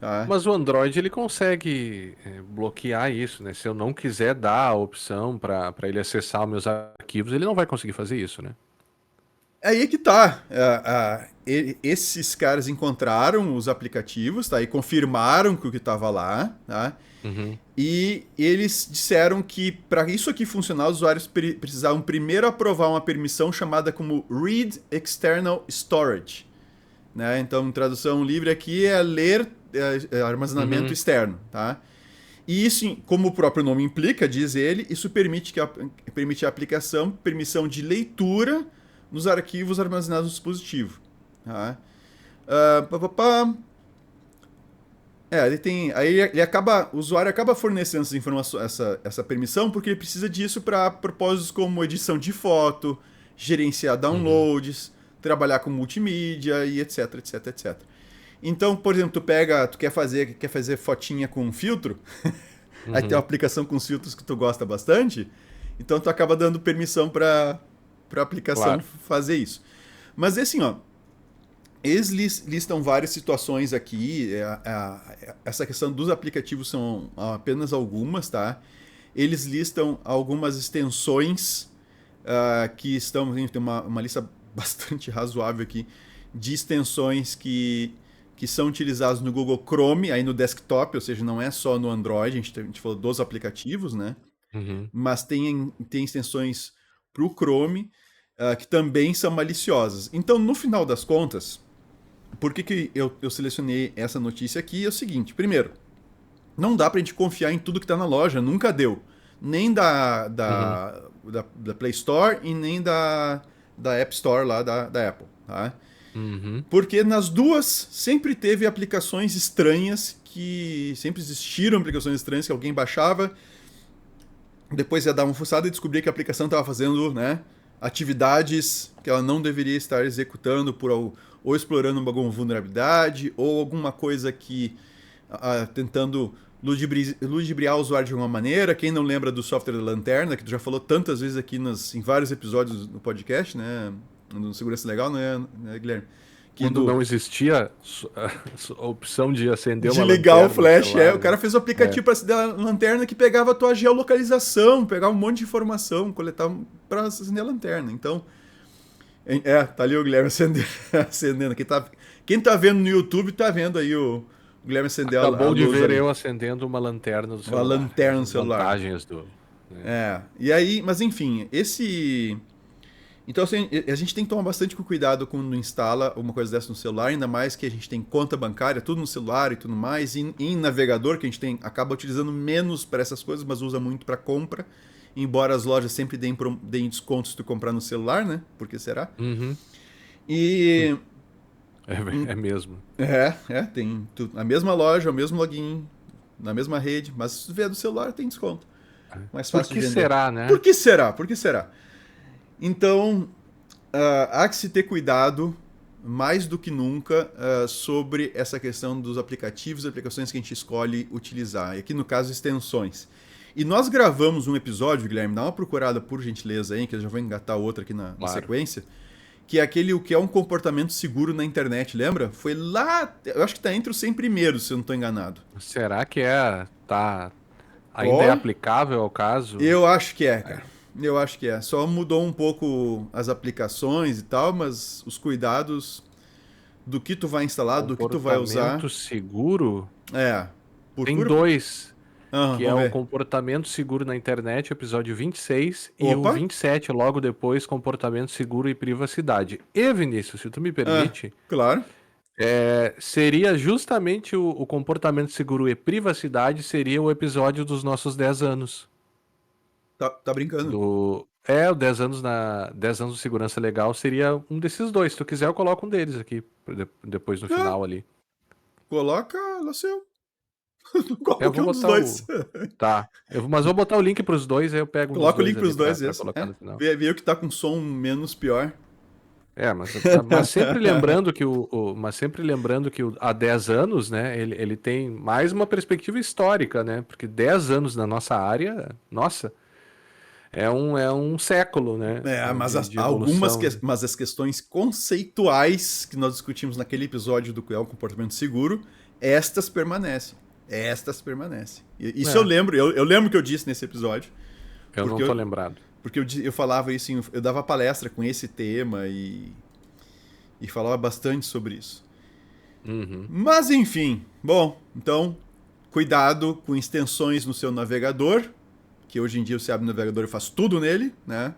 tá? Mas o Android ele consegue bloquear isso, né? Se eu não quiser dar a opção para ele acessar os meus arquivos, ele não vai conseguir fazer isso, né? Aí é que tá. Esses caras encontraram os aplicativos, tá? E confirmaram que o que estava lá, tá? Uhum. E eles disseram que para isso aqui funcionar, os usuários precisavam primeiro aprovar uma permissão chamada como Read External Storage, né? Então, tradução livre aqui é ler armazenamento Uhum. externo, tá? E isso, como o próprio nome implica, diz ele, isso permite permite a aplicação permissão de leitura nos arquivos armazenados no dispositivo, tá? Pá, pá, pá. Ele tem. Aí o usuário acaba fornecendo essa informação, essa permissão, porque ele precisa disso para propósitos como edição de foto, gerenciar Uhum. downloads, trabalhar com multimídia e etc, etc, etc. Então, por exemplo, tu quer fazer fotinha com um filtro, aí tem uma Uhum. aplicação com os filtros que tu gosta bastante, então tu acaba dando permissão para a aplicação Claro. fazer isso. Mas assim, ó, eles listam várias situações aqui. Essa questão dos aplicativos são apenas algumas, tá? Eles listam algumas extensões que estão. Tem uma lista bastante razoável aqui de extensões que são utilizadas no Google Chrome, aí no desktop, ou seja, não é só no Android, a gente falou dos aplicativos, né? Uhum. Mas tem extensões para o Chrome que também são maliciosas. Então, no final das contas, por que eu selecionei essa notícia aqui? É o seguinte: primeiro, não dá pra gente confiar em tudo que tá na loja, nunca deu. Nem Uhum. da Play Store e nem da App Store lá da Apple, tá? Uhum. Porque nas duas sempre teve aplicações estranhas que sempre existiram aplicações estranhas que alguém baixava, depois ia dar uma fuçada e descobria que a aplicação estava fazendo, né, atividades que ela não deveria estar executando ou explorando alguma vulnerabilidade ou alguma coisa que tentando ludibriar o usuário de alguma maneira. Quem não lembra do software da Lanterna, que tu já falou tantas vezes aqui em vários episódios do podcast, né, no Segurança Legal, né, Guilherme? Que Quando não existia a opção de acender de uma ligar o lanterna no flash, celular, o né? cara fez o É. aplicativo para acender a lanterna que pegava a tua geolocalização, pegava um monte de informação, coletava para acender a lanterna. Então, tá ali o Guilherme acendendo. Quem tá vendo no YouTube tá vendo aí o Guilherme acender a Acabou de luz ver ali. eu acendendo uma lanterna do A celular. lanterna no Essas celular. vantagens do, né? E aí, mas enfim, Então, assim, a gente tem que tomar bastante cuidado quando instala uma coisa dessa no celular, ainda mais que a gente tem conta bancária, tudo no celular e tudo mais, e em navegador, que a gente acaba utilizando menos para essas coisas, mas usa muito para compra, embora as lojas sempre deem descontos se tu comprar no celular, né? Por que será? Uhum. E. É mesmo. Tem a mesma loja, o mesmo login, na mesma rede, mas se tu vier do celular, tem desconto. Mais Por fácil de que vender. será, Por né? que será? Por que será? Então, há que se ter cuidado mais do que nunca sobre essa questão dos aplicativos e aplicações que a gente escolhe utilizar. E aqui no caso, extensões. E nós gravamos um episódio, Guilherme, dá uma procurada por gentileza aí, que eu já vou engatar outra aqui na Claro. sequência, que é aquele o que é um comportamento seguro na internet, lembra? Foi lá, eu acho que tá entre os 100 primeiros, se eu não estou enganado. Será que ainda é Ó, aplicável ao caso? eu acho que é, cara. Eu acho que é. Só mudou um pouco as aplicações e tal, mas os cuidados do que tu vai instalar, do que tu vai usar. Comportamento seguro? É. Por Tem pura. dois, que é Vamos o ver. Comportamento Seguro na Internet, episódio 26, e o Opa! 27, logo depois, Comportamento Seguro e Privacidade. E, Vinícius, se tu me permite, Claro. seria justamente o Comportamento Seguro e Privacidade, seria o episódio dos nossos 10 anos. Tá brincando. O 10 anos 10 anos de segurança legal seria um desses dois. Se tu quiser, eu coloco um deles aqui, depois no Ah, final ali. coloca lá seu. Eu vou Qualquer um dos botar dois. o. Tá. Mas eu vou botar o link pros dois, aí eu pego um dos Coloca o dois link ali pros dois, pra esse. colocar no final. Vê o que tá com som menos pior. Mas sempre lembrando que mas sempre lembrando que há 10 anos, né, ele tem mais uma perspectiva histórica, né? Porque 10 anos na nossa área, nossa, é um século, né, Mas de evolução. mas as questões conceituais que nós discutimos naquele episódio do que é o comportamento seguro, estas permanecem. Estas permanecem. Isso eu É, lembro, eu lembro que eu disse nesse episódio, eu não porque tô eu, lembrado. porque eu falava isso, eu dava palestra com esse tema e falava bastante sobre isso. Uhum. Mas enfim, bom, então cuidado com extensões no seu navegador, que hoje em dia você abre o navegador e faz tudo nele, né?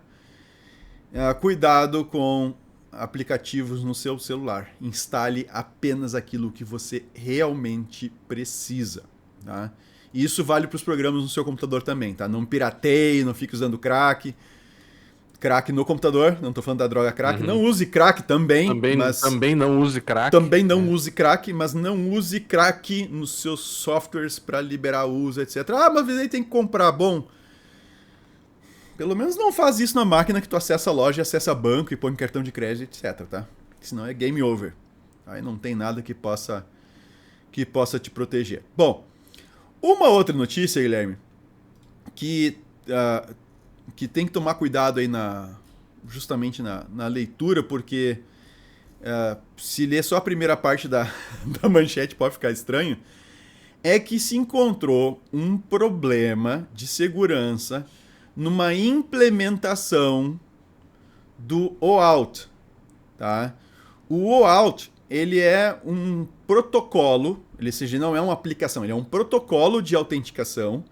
Cuidado com aplicativos no seu celular. Instale apenas aquilo que você realmente precisa, tá? E isso vale para os programas no seu computador também, tá? Não pirateie, não fique usando crack. Crack no computador, não estou falando da droga crack. Uhum. Não use crack também, mas Também não use crack. também não use crack, mas não use crack nos seus softwares para liberar uso, etc. Mas aí tem que comprar. Bom, pelo menos não faz isso na máquina que tu acessa a loja, acessa banco e põe cartão de crédito, etc, tá? Senão é game over. Aí não tem nada que possa te proteger. Bom, uma outra notícia, Guilherme, que, que tem que tomar cuidado aí justamente na leitura, porque se ler só a primeira parte da manchete pode ficar estranho, é que se encontrou um problema de segurança numa implementação do OAuth, tá? O OAuth, ele é um protocolo, seja, não é uma aplicação, ele é um protocolo de autenticação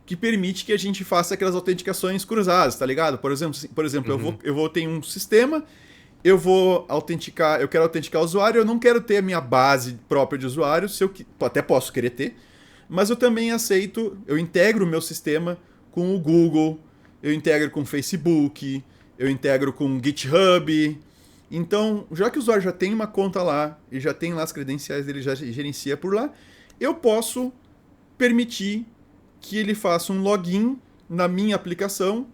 que permite que a gente faça aquelas autenticações cruzadas, tá ligado? Por exemplo, Uhum. eu vou ter um sistema, eu vou autenticar, eu quero autenticar o usuário, eu não quero ter a minha base própria de usuários, até posso querer ter, mas eu também aceito, eu integro o meu sistema com o Google, eu integro com o Facebook, eu integro com o GitHub. Então, já que o usuário já tem uma conta lá e já tem lá as credenciais dele, já gerencia por lá, eu posso permitir que ele faça um login na minha aplicação,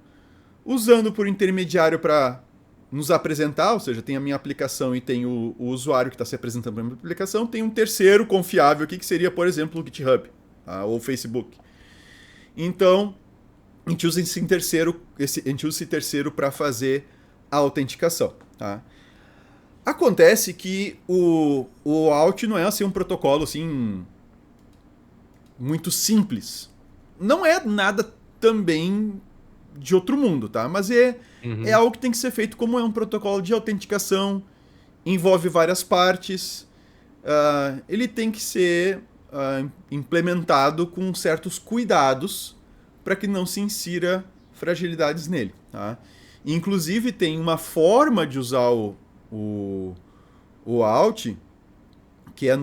usando por intermediário para nos apresentar, ou seja, tem a minha aplicação e tem o usuário que está se apresentando para a minha aplicação, tem um terceiro confiável aqui, que seria, por exemplo, o GitHub, tá? Ou o Facebook. Então, a gente usa esse terceiro para fazer a autenticação, tá? Acontece que o OAuth não é assim um protocolo assim muito simples. Não é nada também de outro mundo, tá? Mas é Uhum. algo que tem que ser feito como é um protocolo de autenticação, envolve várias partes, ele tem que ser implementado com certos cuidados para que não se insira fragilidades nele, tá? Inclusive tem uma forma de usar o OAuth, que é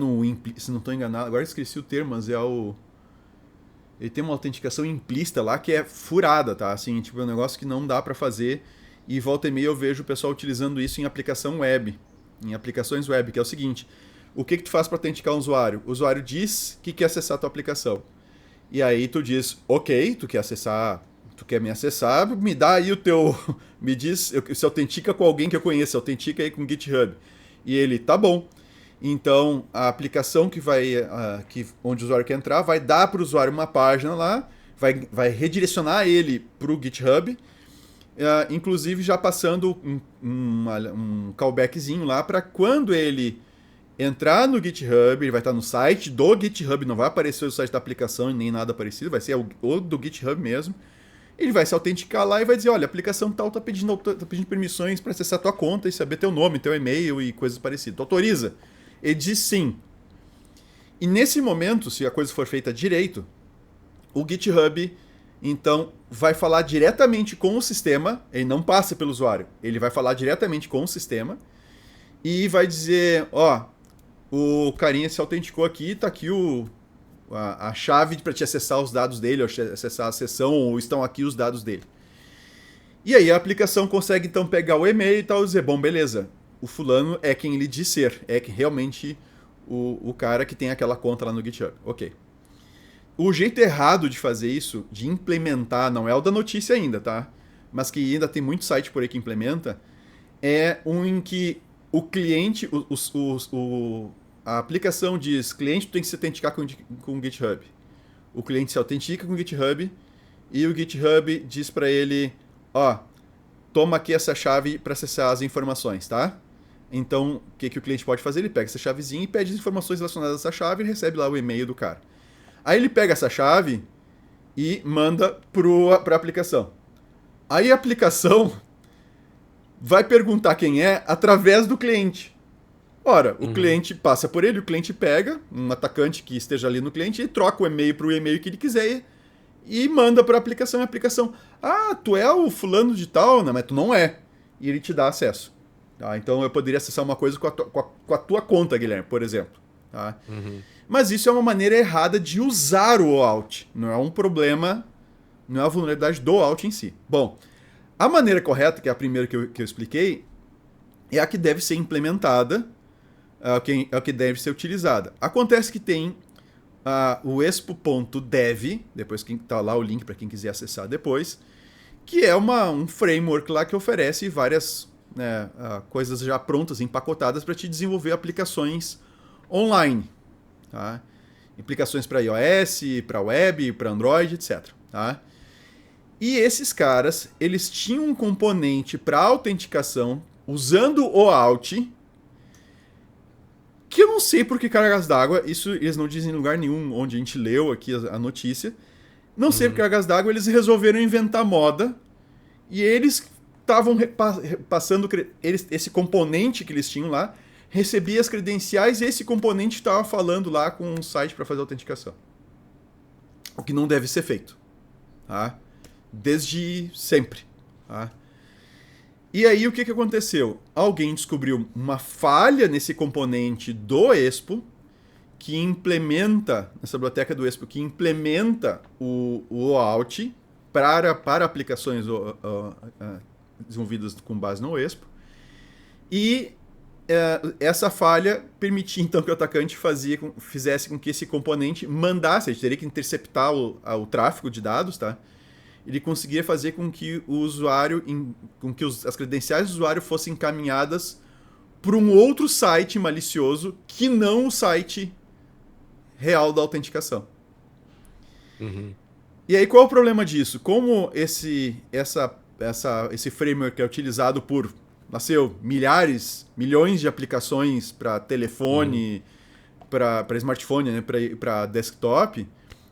se não estou enganado, agora esqueci o termo, mas ele tem uma autenticação implícita lá que é furada, tá? Assim, tipo, é um negócio que não dá para fazer, e volta e meia eu vejo o pessoal utilizando isso em aplicação web, em aplicações web, que é o seguinte: o que tu faz para autenticar um usuário? O usuário diz que quer acessar a tua aplicação. E aí tu diz, ok, tu quer me acessar, me dá aí o teu, me diz, se autentica com alguém que eu conheço, autentica aí com o GitHub. E ele, tá bom. Então, a aplicação onde o usuário quer entrar vai dar para o usuário uma página lá, vai redirecionar ele para o GitHub, inclusive já passando um callbackzinho lá para quando ele entrar no GitHub, ele vai estar no site do GitHub, não vai aparecer o site da aplicação nem nada parecido, vai ser o do GitHub mesmo. Ele vai se autenticar lá e vai dizer, olha, a aplicação tal tá pedindo permissões para acessar a tua conta e saber teu nome, teu e-mail e coisas parecidas. Tu autoriza? Ele diz sim. E nesse momento, se a coisa for feita direito, o GitHub, então, vai falar diretamente com o sistema, ele não passa pelo usuário, ele vai falar diretamente com o sistema e vai dizer, ó, o carinha se autenticou aqui, tá aqui a chave para te acessar os dados dele, ou acessar a sessão, ou estão aqui os dados dele. E aí a aplicação consegue então pegar o e-mail e tal, e dizer, bom, beleza, o fulano é quem ele diz ser, é que realmente o cara que tem aquela conta lá no GitHub. Ok. O jeito errado de fazer isso, de implementar, não é o da notícia ainda, tá? Mas que ainda tem muito site por aí que implementa, é um em que o cliente, a aplicação diz, cliente tem que se autenticar com o GitHub. O cliente se autentica com o GitHub e o GitHub diz para ele, ó, toma aqui essa chave para acessar as informações, tá? Então, o que o cliente pode fazer? Ele pega essa chavezinha e pede as informações relacionadas a essa chave e recebe lá o e-mail do cara. Aí ele pega essa chave e manda para a aplicação. Aí a aplicação vai perguntar quem é através do cliente. Ora, o cliente passa por ele, o cliente pega um atacante que esteja ali no cliente e troca o e-mail para o e-mail que ele quiser e manda para a aplicação. E a aplicação, tu é o fulano de tal, não, mas tu não é. E ele te dá acesso. Tá? Então eu poderia acessar uma coisa com a tua conta, Guilherme, por exemplo. Tá? Mas isso é uma maneira errada de usar o OAuth. Não é um problema, não é a vulnerabilidade do OAuth em si. Bom, a maneira correta, que é a primeira que eu expliquei, é a que deve ser implementada, é o que deve ser utilizada. Acontece que tem o expo.dev, depois que está lá o link para quem quiser acessar depois, que é um framework lá que oferece várias coisas já prontas, empacotadas para te desenvolver aplicações online. Tá? Aplicações para iOS, para web, para Android, etc. Tá? E esses caras, eles tinham um componente para autenticação usando o OAuth, que eu não sei por que cargas d'água, isso eles não dizem em lugar nenhum onde a gente leu aqui a notícia. Não sei por que cargas d'água, eles resolveram inventar moda e eles estavam passando esse componente que eles tinham lá, recebia as credenciais e esse componente estava falando lá com um site para fazer a autenticação. O que não deve ser feito. Tá? Desde sempre. Tá? E aí o que aconteceu? Alguém descobriu uma falha nesse componente do Expo, que implementa, nessa biblioteca do Expo, que implementa o OAuth para aplicações desenvolvidas com base no Expo. E essa falha permitia então que o atacante fizesse com que esse componente mandasse, ele teria que interceptar o tráfego de dados, tá? Ele conseguia fazer com que o usuário, as credenciais do usuário fossem encaminhadas para um outro site malicioso que não o site real da autenticação. E aí qual é o problema disso? Como esse framework é utilizado por milhões de aplicações para telefone, para smartphone, né, para desktop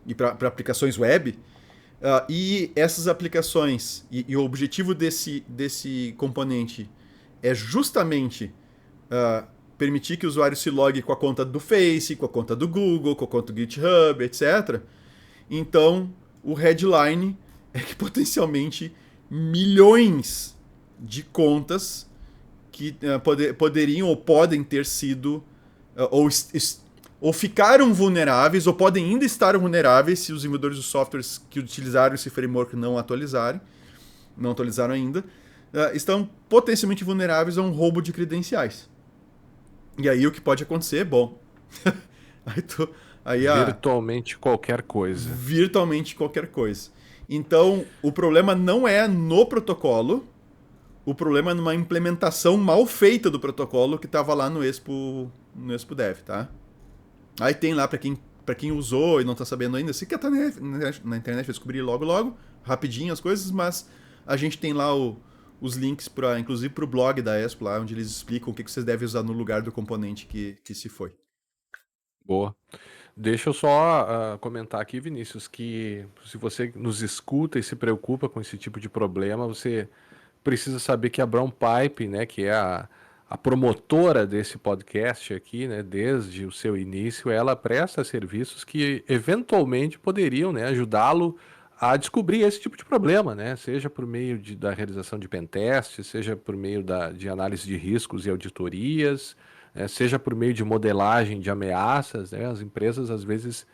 e para aplicações web, e essas aplicações, e o objetivo desse componente é justamente permitir que o usuário se logue com a conta do Face, com a conta do Google, com a conta do GitHub, etc. Então, o headline é que potencialmente milhões de contas que poderiam ou podem ter sido ou ficaram vulneráveis ou podem ainda estar vulneráveis se os desenvolvedores de softwares que utilizaram esse framework não atualizaram ainda, estão potencialmente vulneráveis a um roubo de credenciais. E aí o que pode acontecer? Bom, virtualmente qualquer coisa. Virtualmente qualquer coisa. Então, o problema não é no protocolo, O problema é numa implementação mal feita do protocolo que estava lá no Expo Dev, tá? Aí tem lá para quem usou e não tá sabendo ainda, se quer estar na internet vai descobrir logo logo, rapidinho as coisas, mas a gente tem lá os links para inclusive para o blog da Expo lá, onde eles explicam o que vocês devem usar no lugar do componente que se foi. Boa. Deixa eu só comentar aqui, Vinícius, que se você nos escuta e se preocupa com esse tipo de problema, você precisa saber que a Brown Pipe, né, que é a promotora desse podcast aqui, né, desde o seu início, ela presta serviços que eventualmente poderiam, né, ajudá-lo a descobrir esse tipo de problema, né, seja por meio da realização de pentestes, seja por meio de análise de riscos e auditorias, né, seja por meio de modelagem de ameaças, né, as empresas às vezes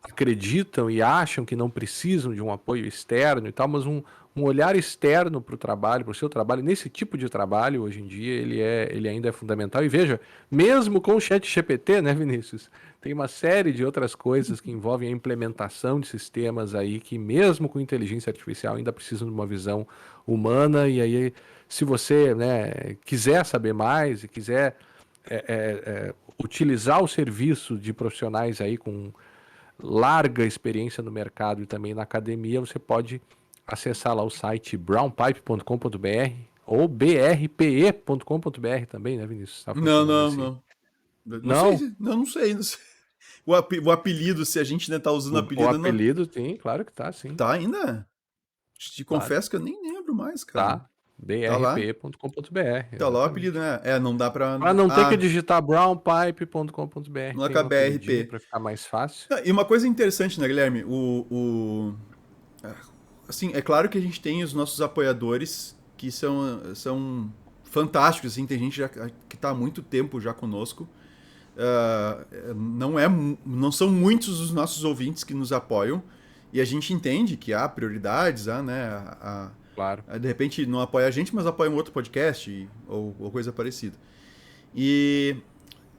acreditam e acham que não precisam de um apoio externo e tal, mas um olhar externo para o trabalho, para o seu trabalho, nesse tipo de trabalho, hoje em dia, ele ainda é fundamental. E veja, mesmo com o ChatGPT, né, Vinícius? Tem uma série de outras coisas que envolvem a implementação de sistemas aí que, mesmo com inteligência artificial, ainda precisam de uma visão humana. E aí, se você, né, quiser saber mais e quiser utilizar o serviço de profissionais aí com larga experiência no mercado e também na academia, você pode acessar lá o site brownpipe.com.br ou brpe.com.br também, né, Vinícius? Está Não, funcionando não, assim. não. Não sei, Não, não sei, não sei. O apelido, se a gente ainda tá usando o o apelido, não. apelido tem, claro que tá, sim, Tá ainda? Te claro, confesso que eu nem lembro mais, cara. tá. Tá lá? brpe.com.br, Tá lá o apelido, exatamente. né? Não dá pra. Para não ter que Ah, digitar brownpipe.com.br, não é tem um apelidinho KBRP. para ficar mais fácil. E uma coisa interessante, né, Guilherme? Assim, é claro que a gente tem os nossos apoiadores que são fantásticos, assim, tem gente que tá há muito tempo já conosco. Não são muitos os nossos ouvintes que nos apoiam e a gente entende que há prioridades, né? Claro. De repente não apoia a gente, mas apoia um outro podcast ou coisa parecida. E,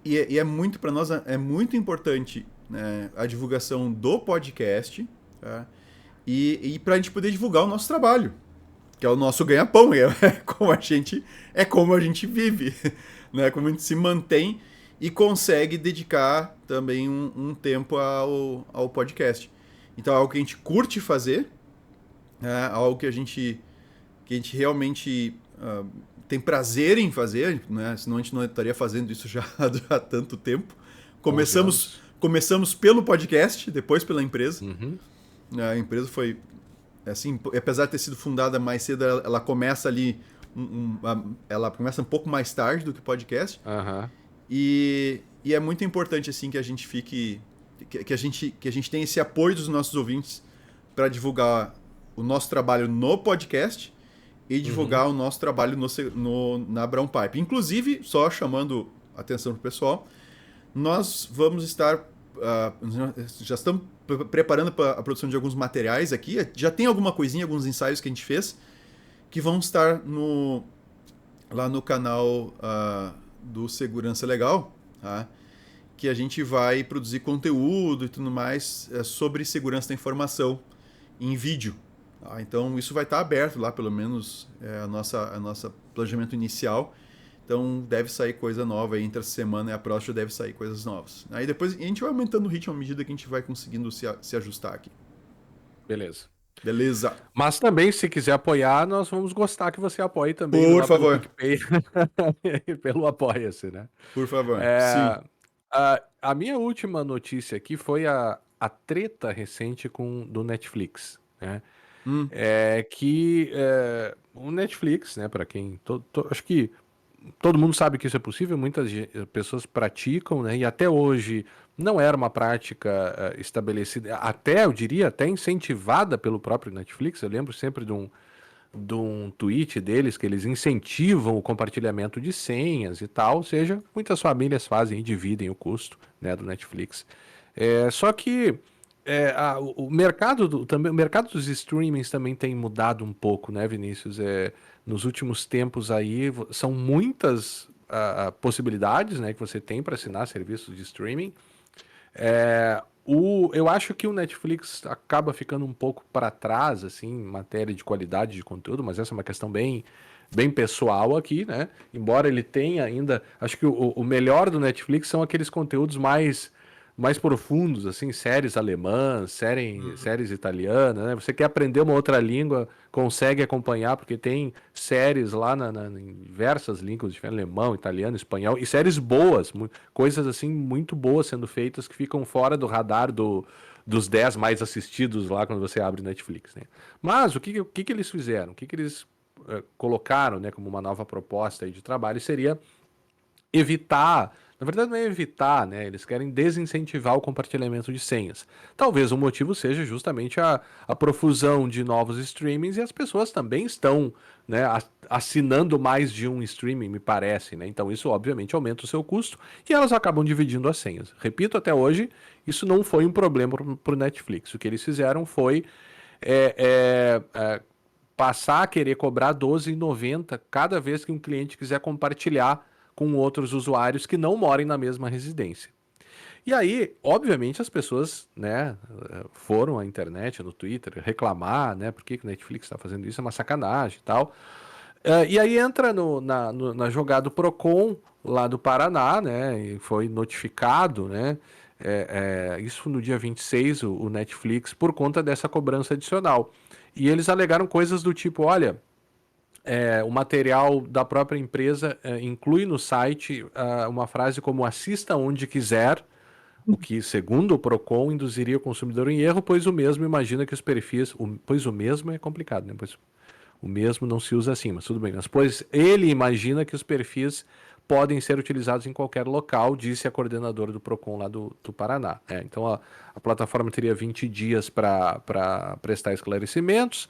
e é muito para nós é muito importante, né, a divulgação do podcast, tá? E para a gente poder divulgar o nosso trabalho, que é o nosso ganha-pão, é como a gente vive, né? Como a gente se mantém e consegue dedicar também um tempo ao podcast. Então é algo que a gente curte fazer, é algo que a gente realmente tem prazer em fazer, né? Senão a gente não estaria fazendo isso já há tanto tempo. 11 Começamos, anos. começamos pelo podcast, depois pela empresa. Uhum. A empresa foi, assim, apesar de ter sido fundada mais cedo, ela começa ali, ela começa um pouco mais tarde do que o podcast. Aham. E é muito importante, assim, que a gente fique, que a gente tenha esse apoio dos nossos ouvintes para divulgar o nosso trabalho no podcast e Uhum. divulgar o nosso trabalho na Brown Pipe. Inclusive, só chamando atenção pro pessoal, nós vamos estar. Já estamos preparando para a produção de alguns materiais aqui. Já tem alguma coisinha, alguns ensaios que a gente fez, que vão estar lá no canal do Segurança Legal, tá? Que a gente vai produzir conteúdo e tudo mais sobre segurança da informação em vídeo. Tá? Então isso vai estar aberto lá, pelo menos a nossa planejamento inicial. Então deve sair coisa nova aí, entre a semana e a próxima deve sair coisas novas. Aí depois a gente vai aumentando o ritmo à medida que a gente vai conseguindo se ajustar aqui. Beleza. Beleza? Mas também, se quiser apoiar, nós vamos gostar que você apoie também indo Por lá pelo favor. PicPay e pelo Apoia-se, né? Por favor. Sim. É, a minha última notícia aqui foi a treta recente do Netflix, né? Hum. O Netflix, né, para quem... acho que todo mundo sabe que isso é possível, muitas pessoas praticam, né? E até hoje não era uma prática estabelecida, até, eu diria, até incentivada pelo próprio Netflix. Eu lembro sempre de um tweet deles que eles incentivam o compartilhamento de senhas e tal, ou seja, muitas famílias fazem e dividem o custo, né, do Netflix. Só que o mercado também, o mercado dos streamings também tem mudado um pouco, né, Vinícius? Nos últimos tempos aí são muitas possibilidades, né, que você tem para assinar serviços de streaming. Eu acho que o Netflix acaba ficando um pouco para trás, assim, em matéria de qualidade de conteúdo, mas essa é uma questão bem pessoal aqui, né? Embora ele tenha ainda. Acho que o melhor do Netflix são aqueles conteúdos mais profundos, assim, séries alemãs, séries italianas, né? Você quer aprender uma outra língua, consegue acompanhar, porque tem séries lá em diversas línguas, diferentes, alemão, italiano, espanhol, e séries boas, coisas assim muito boas sendo feitas que ficam fora do radar dos 10 mais assistidos lá quando você abre Netflix, né? Mas o que eles fizeram? O que eles colocaram, né, como uma nova proposta aí de trabalho seria evitar, na verdade não é evitar, né? Eles querem desincentivar o compartilhamento de senhas. Talvez o motivo seja justamente a profusão de novos streamings e as pessoas também estão, né, assinando mais de um streaming, me parece, né? Então isso obviamente aumenta o seu custo e elas acabam dividindo as senhas. Repito, até hoje isso não foi um problema para o Netflix. O que eles fizeram foi passar a querer cobrar R$ 12,90 cada vez que um cliente quiser compartilhar com outros usuários que não morem na mesma residência. E aí, obviamente, as pessoas, né, foram à internet, no Twitter, reclamar, né, por que que o Netflix está fazendo isso, é uma sacanagem e tal. E aí entra na jogada do Procon, lá do Paraná, né, e foi notificado, né, isso no dia 26, o Netflix, por conta dessa cobrança adicional. E eles alegaram coisas do tipo, olha, o material da própria empresa inclui no site uma frase como assista onde quiser, o que, segundo o Procon, induziria o consumidor em erro, pois o mesmo imagina que os perfis. Pois o mesmo é complicado, né? Pois o mesmo não se usa assim, mas tudo bem. Mas pois ele imagina que os perfis podem ser utilizados em qualquer local, disse a coordenadora do Procon lá do Paraná. Então a plataforma teria 20 dias para prestar esclarecimentos.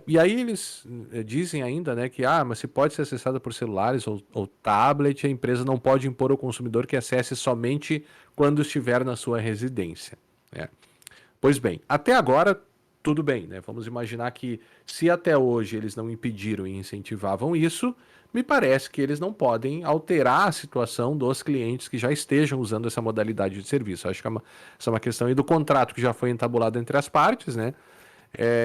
E aí eles dizem ainda, né, que mas se pode ser acessada por celulares ou tablet, a empresa não pode impor ao consumidor que acesse somente quando estiver na sua residência. Né? Pois bem, até agora tudo bem, né? Vamos imaginar que se até hoje eles não impediram e incentivavam isso, me parece que eles não podem alterar a situação dos clientes que já estejam usando essa modalidade de serviço. Acho que essa é uma questão aí do contrato que já foi entabulado entre as partes, né?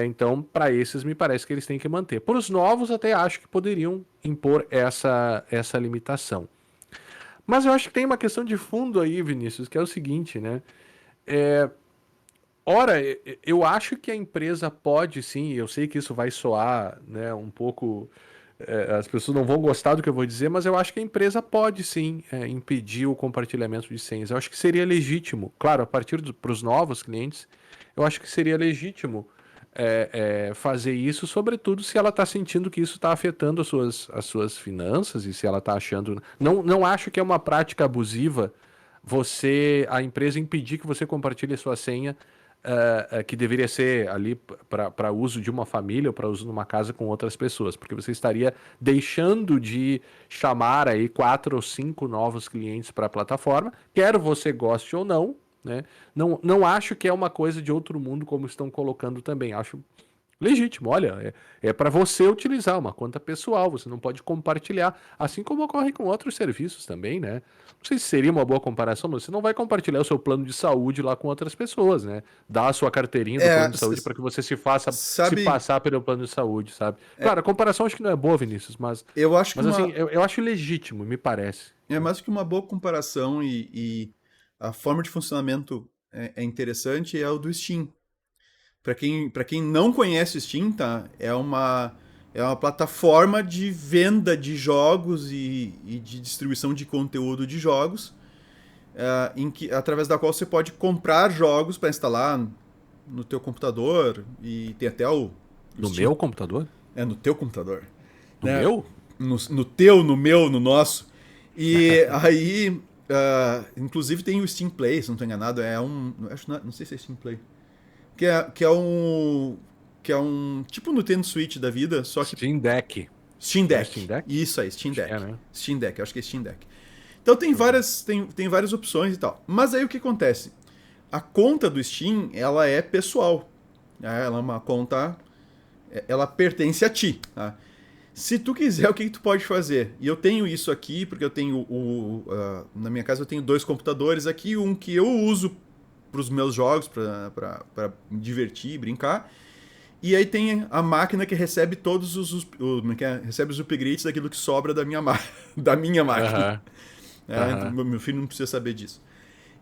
Então, para esses, me parece que eles têm que manter. Para os novos, até acho que poderiam impor essa limitação. Mas eu acho que tem uma questão de fundo aí, Vinícius, que é o seguinte, né? Ora, eu acho que a empresa pode sim, eu sei que isso vai soar, né, um pouco. As pessoas não vão gostar do que eu vou dizer, mas eu acho que a empresa pode sim impedir o compartilhamento de senhas. Eu acho que seria legítimo, claro, a partir para os novos clientes, eu acho que seria legítimo fazer isso, sobretudo se ela está sentindo que isso está afetando as suas finanças e se ela está achando. Não acho que é uma prática abusiva a empresa impedir que você compartilhe a sua senha, que deveria ser ali para uso de uma família ou para uso numa casa com outras pessoas, porque você estaria deixando de chamar aí 4 ou 5 novos clientes para a plataforma, quer você goste ou não, né? Não acho que é uma coisa de outro mundo como estão colocando também. Acho legítimo, olha, é para você utilizar uma conta pessoal, você não pode compartilhar, assim como ocorre com outros serviços também, né? Não sei se seria uma boa comparação, mas você não vai compartilhar o seu plano de saúde lá com outras pessoas, né? Dá a sua carteirinha do plano de saúde para que você se Sabe, passar pelo plano de saúde, sabe? Claro, a comparação acho que não é boa, Vinícius, mas, eu acho que mas assim, eu acho legítimo, me parece. é mais que uma boa comparação e a forma de funcionamento é interessante é o do Steam. Para quem não conhece o Steam, tá? É uma plataforma de venda de jogos e de distribuição de conteúdo de jogos, através da qual você pode comprar jogos para instalar no teu computador e tem até o No Steam. meu computador? É no teu computador. No Né? meu? No teu, no meu, no nosso. E aí, inclusive tem o Steam Play, se não estou enganado, não sei se é Steam Play. Que é um tipo Nintendo Switch da vida, só que Steam Deck. Steam Não é Steam Deck. Deck? Isso aí, Steam Acho que é, Deck. né? Steam Deck, acho que é Steam Deck. Então Deixa eu ver. tem várias opções e tal. Mas aí o que acontece? A conta do Steam, ela é pessoal. Ela é uma conta, ela pertence a ti. Tá? Se tu quiser, o que tu pode fazer? E eu tenho isso aqui, porque eu tenho na minha casa eu tenho 2 computadores aqui, um que eu uso pros meus jogos, pra me divertir, brincar. E aí tem a máquina que recebe todos recebe os upgrades daquilo que sobra da da minha máquina. Aham, Então, aham. meu filho não precisa saber disso.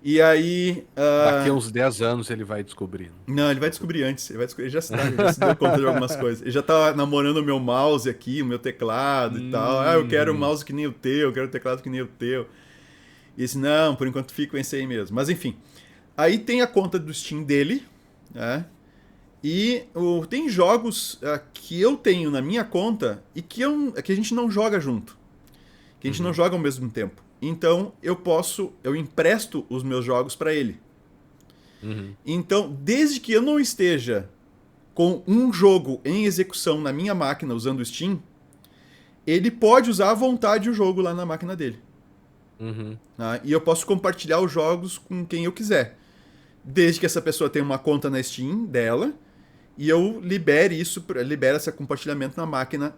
E aí. Daqui a uns 10 anos ele vai descobrindo. Não, ele vai descobrir antes. Ele já se deu conta de algumas coisas. Ele já tá namorando o meu mouse aqui, o meu teclado e tal. Ah, eu quero um Uhum. mouse que nem o teu, eu quero um teclado que nem o teu. E esse, não, por enquanto fica com esse aí mesmo. Mas enfim. Aí tem a conta do Steam dele, né? E tem jogos que eu tenho na minha conta e que a gente não joga junto. Que a gente não Uhum. joga ao mesmo tempo. Então eu empresto os meus jogos para ele. Uhum. Então, desde que eu não esteja com um jogo em execução na minha máquina usando o Steam, ele pode usar à vontade o jogo lá na máquina dele. Uhum. Tá? E eu posso compartilhar os jogos com quem eu quiser. Desde que essa pessoa tenha uma conta na Steam dela e eu libere esse compartilhamento na máquina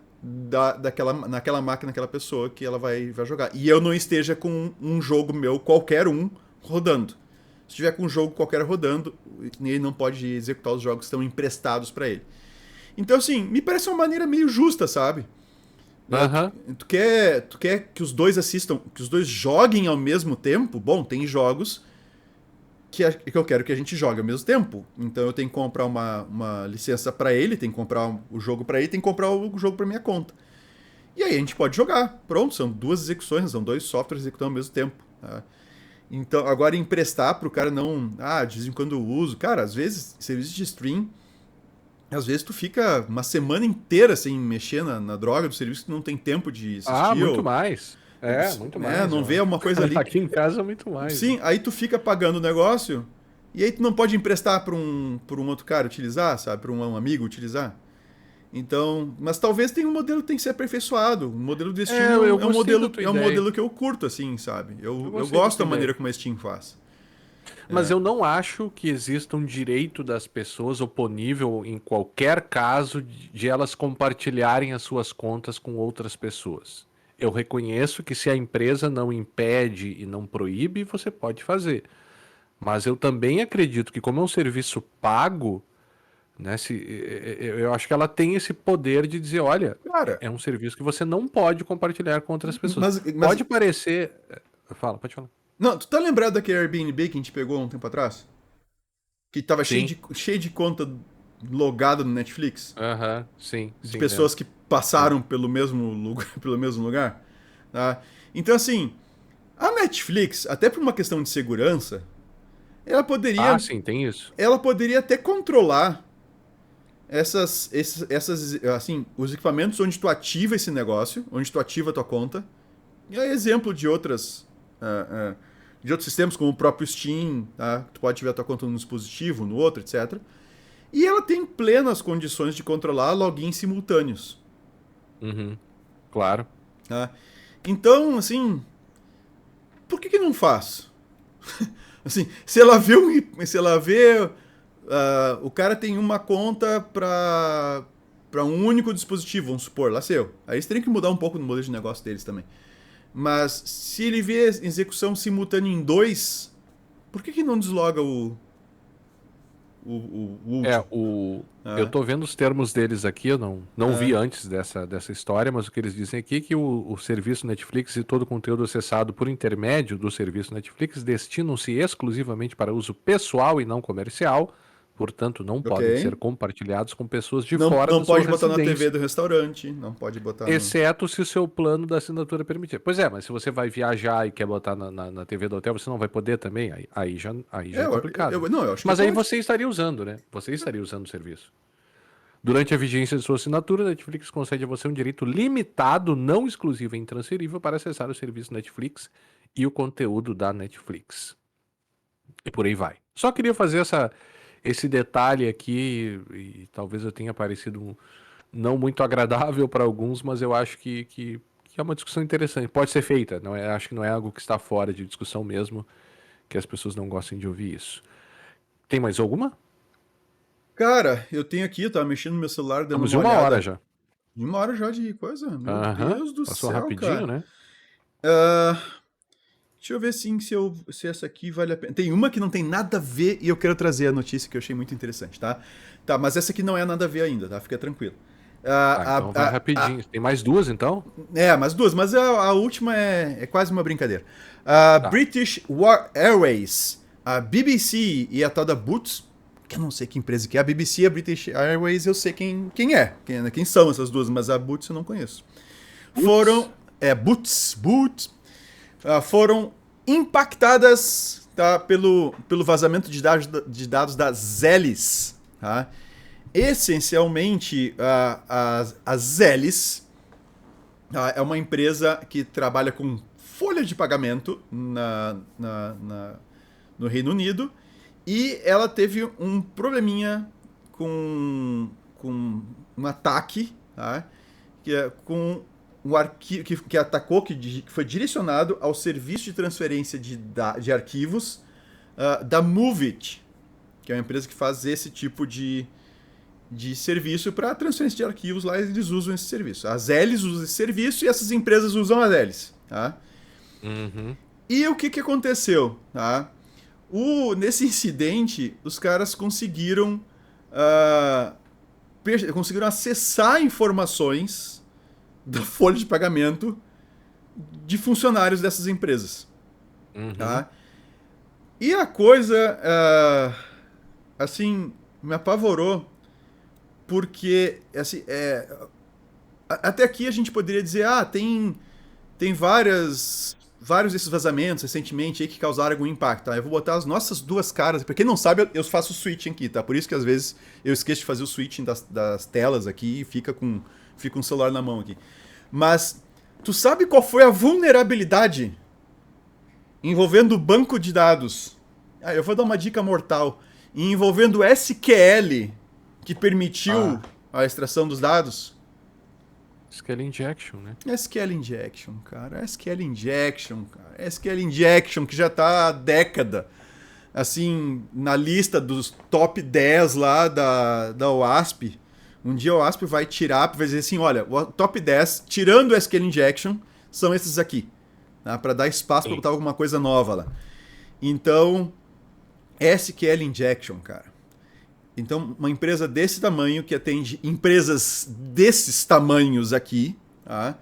naquela máquina daquela pessoa que ela vai jogar. E eu não esteja com um jogo meu, qualquer um, rodando. Se tiver com um jogo qualquer rodando, ele não pode executar os jogos que estão emprestados para ele. Então, assim, me parece uma maneira meio justa, sabe? Né? Aham. Tu quer que os dois assistam, que os dois joguem ao mesmo tempo? Bom, tem jogos que eu quero que a gente jogue ao mesmo tempo. Então eu tenho que comprar uma licença para ele, tenho que comprar o jogo para ele, tenho que comprar o jogo para minha conta. E aí a gente pode jogar. Pronto, são duas execuções, são dois softwares executando ao mesmo tempo. Tá? Então, agora emprestar pro cara não. Ah, de vez em quando eu uso. Cara, às vezes, serviço de stream, às vezes tu fica uma semana inteira sem mexer na droga do serviço que não tem tempo de Ah, assistir. muito Ou, mais. É, muito mais, não eu vê acho. uma coisa ali. Aqui em casa, muito mais, né? Sim, aí tu fica pagando o negócio e aí tu não pode emprestar pra um outro cara utilizar, sabe? Pra um amigo utilizar. Então, mas talvez tenha um modelo que tem que ser aperfeiçoado. O modelo do Steam É, eu é um gostei da modelo, tua é um ideia. modelo que eu curto, assim, sabe? Eu Eu gostei da gosto tua da maneira ideia. como a Steam faz. Mas eu não acho que exista um direito das pessoas oponível em qualquer caso de elas compartilharem as suas contas com outras pessoas. Eu reconheço que se a empresa não impede e não proíbe, você pode fazer. Mas eu também acredito que como é um serviço pago, né, eu acho que ela tem esse poder de dizer, olha, Cara, é um serviço que você não pode compartilhar com outras pessoas. mas Pode parecer, fala, pode falar. não, tu tá lembrado daquele Airbnb que a gente pegou um tempo atrás? Que tava Sim, cheio de conta logada no Netflix? aham, sim, De sim, pessoas lembro. que Lembro. passaram pelo mesmo lugar, pelo mesmo lugar? Tá? Então, assim, a Netflix, até por uma questão de segurança, ela Ah, poderia, sim, tem isso. ela poderia até controlar assim, os equipamentos onde tu ativa esse negócio, onde tu ativa a tua conta. E é exemplo de de outros sistemas, como o próprio Steam, tá? Tu pode ativar a tua conta num dispositivo, no outro, etc. E ela tem plenas condições de controlar logins simultâneos. Uhum, claro. Tá? Então, assim, por que não faz? Assim, se ela vê o cara tem uma conta para um único dispositivo, vamos supor, lá seu. Aí eles teriam que mudar um pouco no modelo de negócio deles também. Mas se ele vê execução simultânea em dois, por que não desloga o É, último? eu Ah, tô vendo os termos deles aqui, eu não vi ah, antes dessa história, mas o que eles dizem aqui é que o serviço Netflix e todo o conteúdo acessado por intermédio do serviço Netflix destinam-se exclusivamente para uso pessoal e não comercial, portanto, não ok. podem ser compartilhados com pessoas de Não, fora não da sua pode botar na TV residência. do restaurante, não pode botar no. Exceto se o seu plano da assinatura permitir. Pois é, mas se você vai viajar e quer botar na TV do hotel, você não vai poder também? Aí já é complicado, né? Não, eu acho que Mas aí pode. você estaria usando, né? Você estaria usando o serviço. Durante a vigência de sua assinatura, a Netflix concede a você um direito limitado, não exclusivo e intransferível para acessar o serviço Netflix e o conteúdo da Netflix. E por aí vai. Só queria fazer esse detalhe aqui, e talvez eu tenha parecido não muito agradável para alguns, mas eu acho que é uma discussão interessante. Pode ser feita, não é, acho que não é algo que está fora de discussão mesmo, que as pessoas não gostem de ouvir isso. Tem mais alguma? Cara, eu tenho aqui, eu tava mexendo no meu celular, dando Estamos uma de uma hora olhada. já. Uma hora já de coisa. Meu Aham, Deus do passou céu, rapidinho, cara. né? Deixa eu ver se essa aqui vale a pena. Tem uma que não tem nada a ver e eu quero trazer a notícia que eu achei muito interessante, tá? Tá, mas essa aqui não é nada a ver ainda, tá? Fica tranquilo. Tá, então vai rapidinho. Tem mais duas, então? Mais duas, mas a última é quase uma brincadeira. Tá. British Airways, a BBC e a tal da Boots, que eu não sei que empresa que é. A BBC e a British Airways eu sei quem são essas duas, mas a Boots eu não conheço. Foram, Boots, foram impactadas, tá, pelo vazamento de dados da Zelis, tá? Essencialmente, a Zelis é uma empresa que trabalha com folha de pagamento no Reino Unido e ela teve um probleminha com um ataque, tá? Com um arquivo que atacou, que foi direcionado ao serviço de transferência de arquivos da Movit, que é uma empresa que faz esse tipo de serviço para transferência de arquivos lá, eles usam esse serviço. A Zelis usa esse serviço e essas empresas usam a Zelis, tá? Uhum. E o que aconteceu, tá? Nesse incidente, os caras conseguiram acessar informações da folha de pagamento de funcionários dessas empresas, tá? E a coisa, assim, me apavorou porque, assim, até aqui a gente poderia dizer, tem vários desses vazamentos recentemente aí que causaram algum impacto, tá? Eu vou botar as nossas duas caras, pra quem não sabe, eu faço switching aqui, tá? Por isso que às vezes eu esqueço de fazer o switching das telas aqui e fica um celular na mão aqui. Mas, tu sabe qual foi a vulnerabilidade envolvendo o banco de dados? Eu vou dar uma dica mortal. Envolvendo SQL, que permitiu a extração dos dados. SQL Injection, né? SQL Injection, cara. SQL Injection, que já tá há década, assim, na lista dos top 10 lá da OASP. Um dia a OASP vai dizer assim, olha, o top 10, tirando o SQL Injection, são esses aqui. Tá? Para dar espaço para botar alguma coisa nova lá. Então, SQL Injection, cara. Então, uma empresa desse tamanho, que atende empresas desses tamanhos aqui, tá?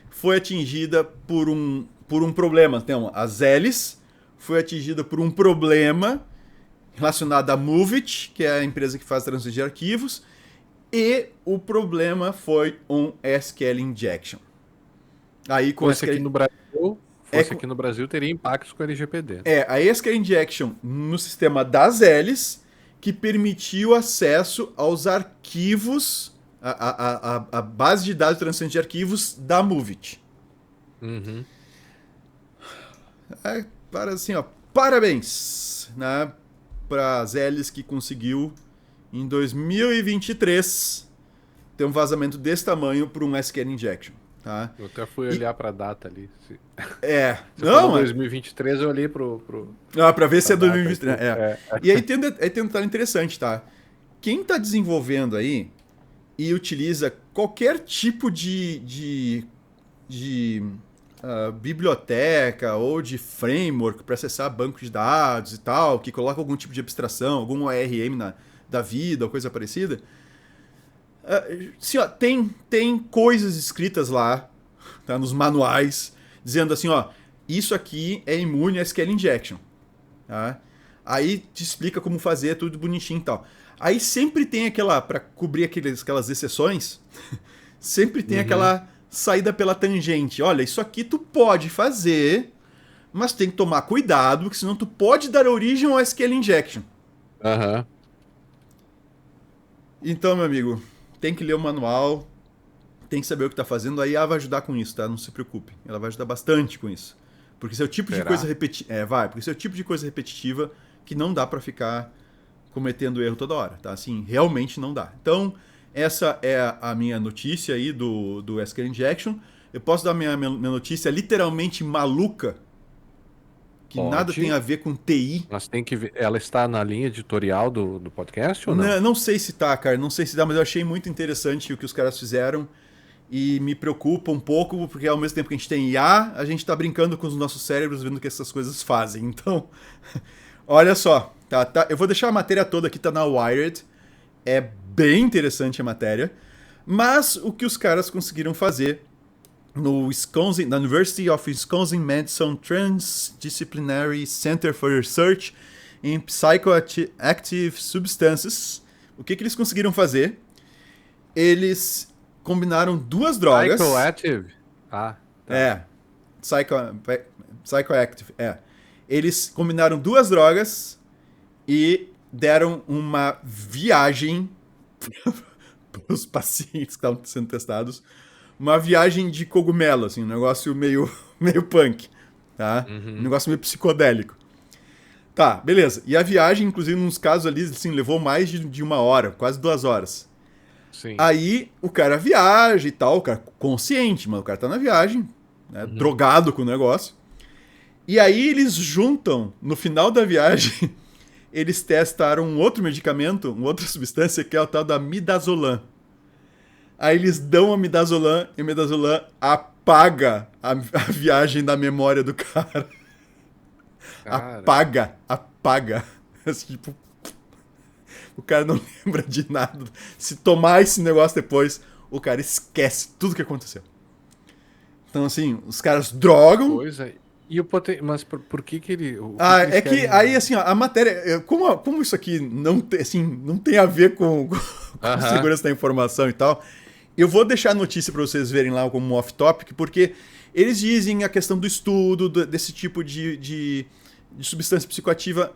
Foi atingida por um problema. Então, a Zelis foi atingida por um problema relacionado à Movit, que é a empresa que faz transferência de arquivos, e o problema foi um SQL Injection. Aí, com aqui no Brasil, aqui no Brasil, teria impactos com o LGPD. A SQL Injection no sistema da Zelis, que permitiu acesso aos arquivos, a base de dados de transferência de arquivos da Movit. Uhum. Assim, parabéns, né, para a Zelis que conseguiu, em 2023, ter um vazamento desse tamanho por um SQL Injection. Tá? Eu até fui olhar para a data ali. Você não, 2023 eu olhei para ver se é 2023. E aí tem um detalhe interessante, tá? Quem tá desenvolvendo aí e utiliza qualquer tipo de biblioteca ou de framework para acessar banco de dados e tal, que coloca algum tipo de abstração, algum ORM da vida ou coisa parecida, tem coisas escritas lá, tá, nos manuais, dizendo assim, isso aqui é imune a SQL Injection. Tá? Aí te explica como fazer, tudo bonitinho e tal. Aí sempre tem para cobrir aquelas exceções, sempre tem aquela saída pela tangente. Olha, isso aqui tu pode fazer, mas tem que tomar cuidado, porque senão tu pode dar origem ao SQL Injection. Então, meu amigo, tem que ler o manual, tem que saber o que tá fazendo, aí ela vai ajudar com isso, tá? Não se preocupe. Ela vai ajudar bastante com isso. Porque isso é o tipo de coisa repetitiva. Porque isso é o tipo de coisa repetitiva que não dá para ficar cometendo erro toda hora, tá? Assim, realmente não dá. Então, essa é a minha notícia aí do SQL Injection. Eu posso dar minha notícia literalmente maluca, que nada tem a ver com TI. Mas tem que ver. Ela está na linha editorial do podcast ou não? Não sei se tá, cara. Não sei se dá, mas eu achei muito interessante o que os caras fizeram. e me preocupa um pouco, porque ao mesmo tempo que a gente tem IA, a gente tá brincando com os nossos cérebros vendo o que essas coisas fazem. Então, olha só, tá, eu vou deixar a matéria toda aqui, tá na Wired. É bem interessante a matéria. Mas o que os caras conseguiram fazer no Wisconsin, na University of Wisconsin-Madison Transdisciplinary Center for Research in Psychoactive Substances, o que eles conseguiram fazer? Eles combinaram duas drogas. Psychoactive? Ah, tá. É, psychoactive, é. Eles combinaram duas drogas e deram uma viagem para os pacientes que estavam sendo testados, uma viagem de cogumelo, assim, um negócio meio, meio punk, tá? Um negócio meio psicodélico. Tá, beleza. E a viagem, inclusive, nos casos ali, assim, levou mais de 1 hora, quase 2 horas. Sim. Aí o cara viaja e tal, o cara consciente, mas o cara tá na viagem, né, drogado com o negócio. E aí eles juntam, no final da viagem, eles testaram um outro medicamento, uma outra substância, que é o tal da midazolam. Aí eles dão a midazolam e o midazolam apaga a viagem da memória do cara. Cara. Apaga. Assim, tipo, o cara não lembra de nada. Se tomar esse negócio depois, o cara esquece tudo que aconteceu. Então, assim, os caras drogam. Coisa. E Mas por que que ele. O Ah, que eles é que querem. aí, assim, ó, a matéria. Como isso aqui assim, não tem a ver com Aham. segurança da informação e tal, eu vou deixar a notícia para vocês verem lá como um off-topic, porque eles dizem a questão do estudo desse tipo de substância psicoativa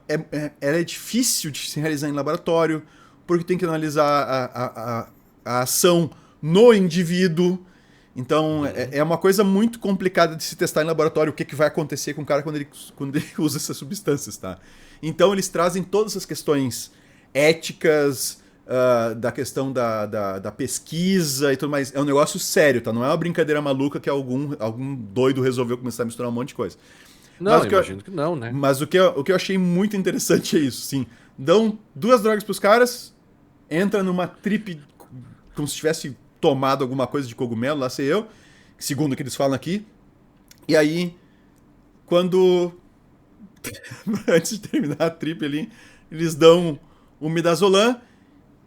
ela é difícil de se realizar em laboratório, porque tem que analisar a ação no indivíduo. Então, é uma coisa muito complicada de se testar em laboratório o que vai acontecer com o cara quando ele usa essas substâncias, tá? Então, eles trazem todas essas questões éticas, da questão da pesquisa e tudo mais. É um negócio sério, tá? Não é uma brincadeira maluca que algum doido resolveu começar a misturar um monte de coisa. Mas Não, imagino que não, né? o que eu achei muito interessante é isso, sim. Dão duas drogas pros caras, entra numa trip como se tivesse tomado alguma coisa de cogumelo, lá sei eu, segundo o que eles falam aqui. E aí, quando antes de terminar a trip ali, eles dão o midazolam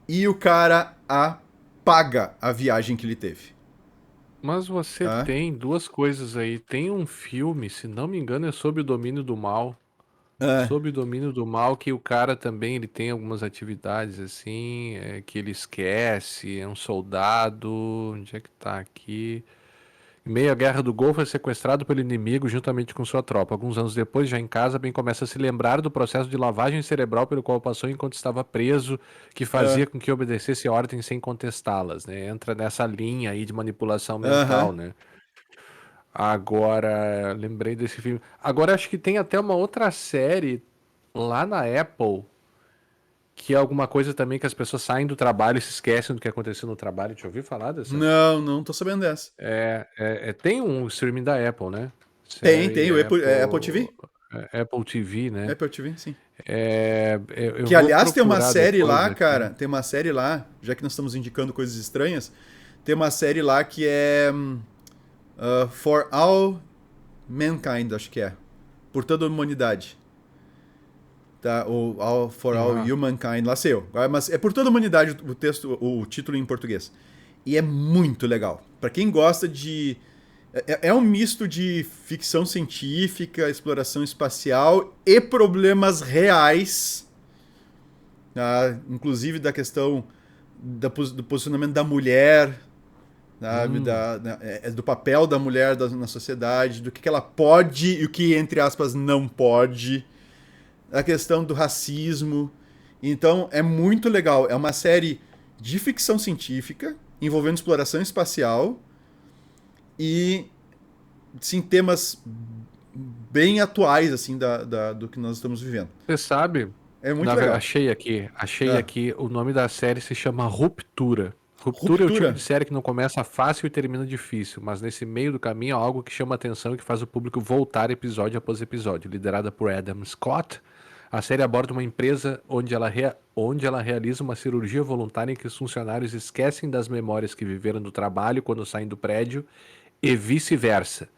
e o cara apaga a viagem que ele teve. Mas você Tá? tem duas coisas aí. Tem um filme, se não me engano, é Sob o Domínio do Mal. É, Sob o Domínio do Mal, que o cara também ele tem algumas atividades assim, que ele esquece, é um soldado. Onde é que tá aqui? Em meio à Guerra do Golfo, é sequestrado pelo inimigo juntamente com sua tropa. Alguns anos depois, já em casa, bem começa a se lembrar do processo de lavagem cerebral pelo qual passou enquanto estava preso, que é, fazia com que obedecesse ordens sem contestá-las, né? Entra nessa linha aí de manipulação aham. mental, né? Agora, lembrei desse filme. Agora acho que tem até uma outra série lá na Apple, que é alguma coisa também que as pessoas saem do trabalho e se esquecem do que aconteceu no trabalho. Te ouviu falar dessa? Não, não tô sabendo dessa. Tem um streaming da Apple, né? Tem Série o Apple Apple, TV? Apple TV, né? Apple TV, sim. Eu Que, vou aliás, tem uma procurar série depois lá, aqui. cara. Tem uma série lá, já que nós estamos indicando coisas estranhas. Tem uma série lá que é For All Mankind, acho que é. Por toda a humanidade. Tá? Ou For All Ah, Humankind, lá sei eu. Mas é por toda a humanidade o texto, o título em português. E é muito legal. Pra quem gosta de. É um misto de ficção científica, exploração espacial e problemas reais, inclusive da questão do posicionamento da mulher, sabe, hum, do papel da mulher na sociedade, do que ela pode e o que, entre aspas, não pode, a questão do racismo. Então é muito legal. É uma série de ficção científica envolvendo exploração espacial e sim, temas bem atuais assim do que nós estamos vivendo. você sabe, É muito legal. achei Ah, aqui, o nome da série se chama Ruptura. Ruptura é o tipo de ruptura? série que não começa fácil e termina difícil, mas nesse meio do caminho há algo que chama atenção e que faz o público voltar episódio após episódio. Liderada por Adam Scott, A série aborda uma empresa onde ela realiza uma cirurgia voluntária em que os funcionários esquecem das memórias que viveram do trabalho quando saem do prédio e vice-versa.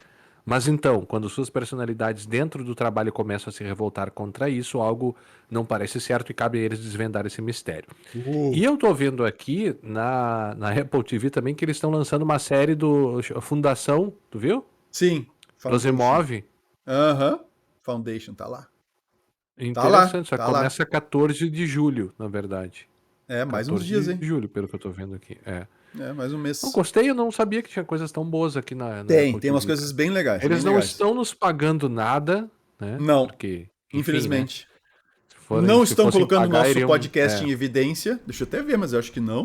Mas então, quando suas personalidades dentro do trabalho começam a se revoltar contra isso, algo não parece certo e cabe a eles desvendar esse mistério. E eu tô vendo aqui na Apple TV também que eles estão lançando uma série do Fundação, tu viu? Sim, Do Foundation. Asimov. Aham, Foundation, tá lá. Tá lá, Interessante, só tá lá. começa 14 de julho, na verdade. É, mais uns 14 dias, de hein? julho, pelo que eu tô vendo aqui. É. É, mais um Não mês. gostei, eu não sabia que tinha coisas tão boas aqui na Tem, Apple tem umas TV, coisas cara. bem legais, bem Eles não legais. estão nos pagando nada, né? Não, Porque, enfim, né? infelizmente. Não Se estão fossem colocando o pagar, nosso iriam. podcast em evidência. Deixa eu até ver, mas eu acho que não.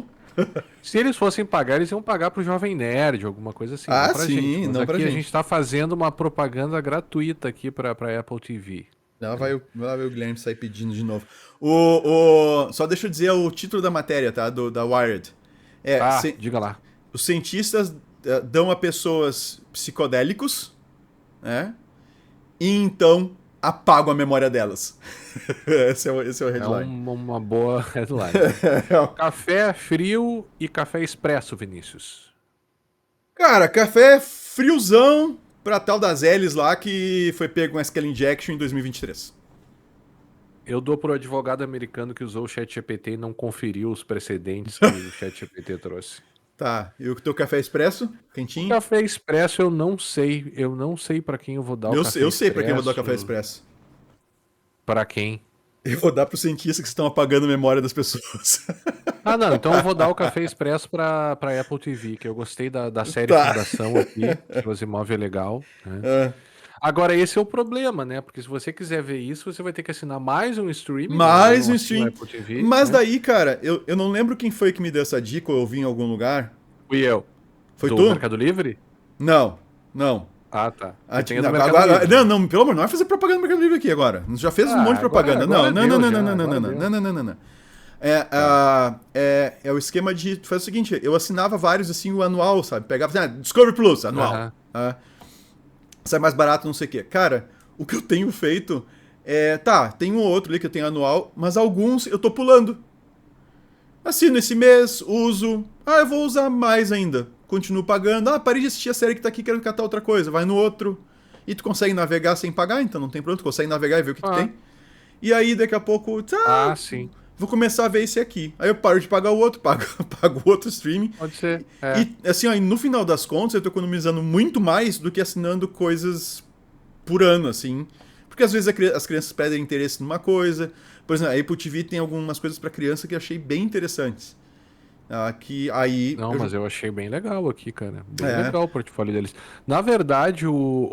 Se eles fossem pagar, eles iam pagar pro Jovem Nerd, alguma coisa assim, não Ah, pra gente. sim, Mas não pra aqui a gente gente. tá fazendo uma propaganda gratuita aqui pra Apple TV. Lá vai o Guilherme sair pedindo de novo. Só deixa eu dizer o título da matéria, tá? Da Wired. É, Tá, diga lá. os cientistas dão a pessoas psicodélicos, né? E então apagam a memória delas. Esse é o É headline. uma boa headline. Café frio e café expresso, Vinícius. Cara, café friozão pra tal das L's lá que foi pego com SQL Injection em 2023. Eu dou pro advogado americano que usou o ChatGPT e não conferiu os precedentes que o ChatGPT trouxe. Tá, e o teu café expresso? O Quentinho? café expresso eu não sei para quem eu vou dar o café Eu sei pra quem eu vou dar o café expresso. expresso. Para quem? Eu vou dar pros cientistas que estão apagando a memória das pessoas. Ah, não, então eu vou dar o café expresso para Apple TV, que eu gostei da série Tá. Fundação aqui, que o Asimov é legal, né? É. Agora, esse é o problema, né? Porque se você quiser ver isso, você vai ter que assinar mais um streaming, né? Eu Mais não um assino a stream. Apple TV, Mas né? daí, cara, eu não lembro quem foi que me deu essa dica ou eu vi em algum lugar. Fui eu. Foi Do tu? Mercado Livre? Não, não. Ah, tá. Porque tem a do Não, Mercado Livre, não, né? não, pelo amor, não vai fazer propaganda do Mercado Livre aqui agora. Você já fez um monte Ah, de propaganda. Não, agora não, não, deu não, não, já, não, não, agora não, deu. não, não, não, não, não. Tá. É o esquema de fazer o seguinte, eu assinava vários assim, o anual, sabe? Pegava assim, Discovery Plus, anual. Aham. Sai mais barato, não sei o quê. Cara, o que eu tenho feito tem um ou outro ali que eu tenho anual, mas alguns eu tô pulando. Assino esse mês, uso. Ah, eu vou usar mais ainda. Continuo pagando. Ah, parei de assistir a série que tá aqui, quero catar outra coisa. Vai no outro. E tu consegue navegar sem pagar, então não tem problema. Tu consegue navegar e ver o que Ah, tem. E aí, daqui a pouco, sim. vou começar a ver esse aqui. Aí eu paro de pagar o outro, pago o outro streaming. Pode ser. É. E assim, ó, no final das contas, eu tô economizando muito mais do que assinando coisas por ano, assim. Porque às vezes as crianças perdem interesse numa coisa. Por exemplo, a Apple TV tem algumas coisas para criança que eu achei bem interessantes. Que aí. Não, mas eu achei bem legal aqui, cara. Bem É. legal o portfólio deles. Na verdade, o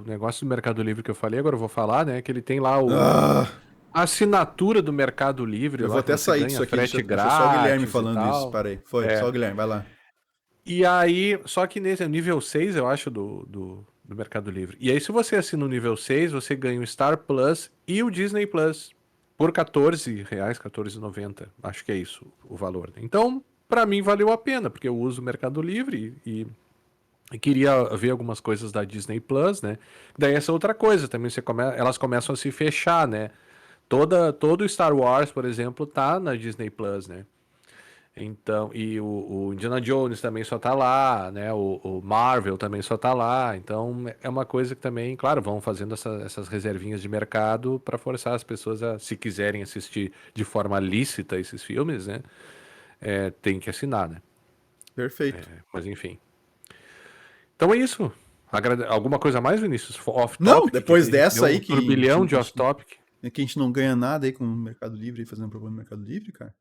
negócio do Mercado Livre que eu falei, agora eu vou falar, né? Que ele tem lá Ah, a assinatura do Mercado Livre eu vou lá, que até você sair disso ganha aqui. frete Deixa só o Guilherme grátis e falando isso. tal. Parei. Foi, só É. o Guilherme, vai lá. E aí, só que nesse nível 6 eu acho, do Mercado Livre. E aí, se você assina o nível 6 você ganha o Star Plus e o Disney Plus por R$ 14, R$14,90. Acho que é isso o valor, né? Então, pra mim, valeu a pena, porque eu uso o Mercado Livre e queria ver algumas coisas da Disney Plus, né? Daí essa outra coisa também, elas começam a se fechar, né? Todo Star Wars, por exemplo, tá na Disney Plus, né? Então, e o Indiana Jones também só tá lá, né? O Marvel também só tá lá. Então, é uma coisa que também, claro, vão fazendo essas reservinhas de mercado para forçar as pessoas a, se quiserem assistir de forma lícita esses filmes, né? Tem que assinar, né? Perfeito. Mas enfim. Então é isso. Alguma coisa a mais, Vinícius? Não, Off-topic, que depois a gente dessa deu aí um turbilhão de off-topic. que a gente não ganha nada aí com o Mercado Livre, aí fazendo propaganda no Mercado Livre, cara.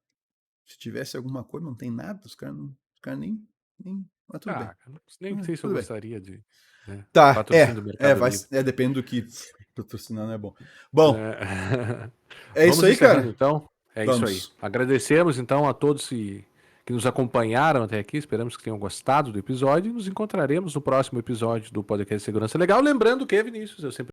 Se tivesse alguma coisa, não tem nada, os caras nem. Mas tudo bem. Nem sei se eu Tudo bem. gostaria de, né, Tá, patrocínio do Mercado Livre. depende do que patrocinar, não é bom. Bom, É. é isso Vamos aí, encerrando cara? então. É isso aí. Vamos. Agradecemos então a todos que nos acompanharam até aqui. Esperamos que tenham gostado do episódio e nos encontraremos no próximo episódio do Podcast Segurança Legal. Lembrando que, Vinícius, eu sempre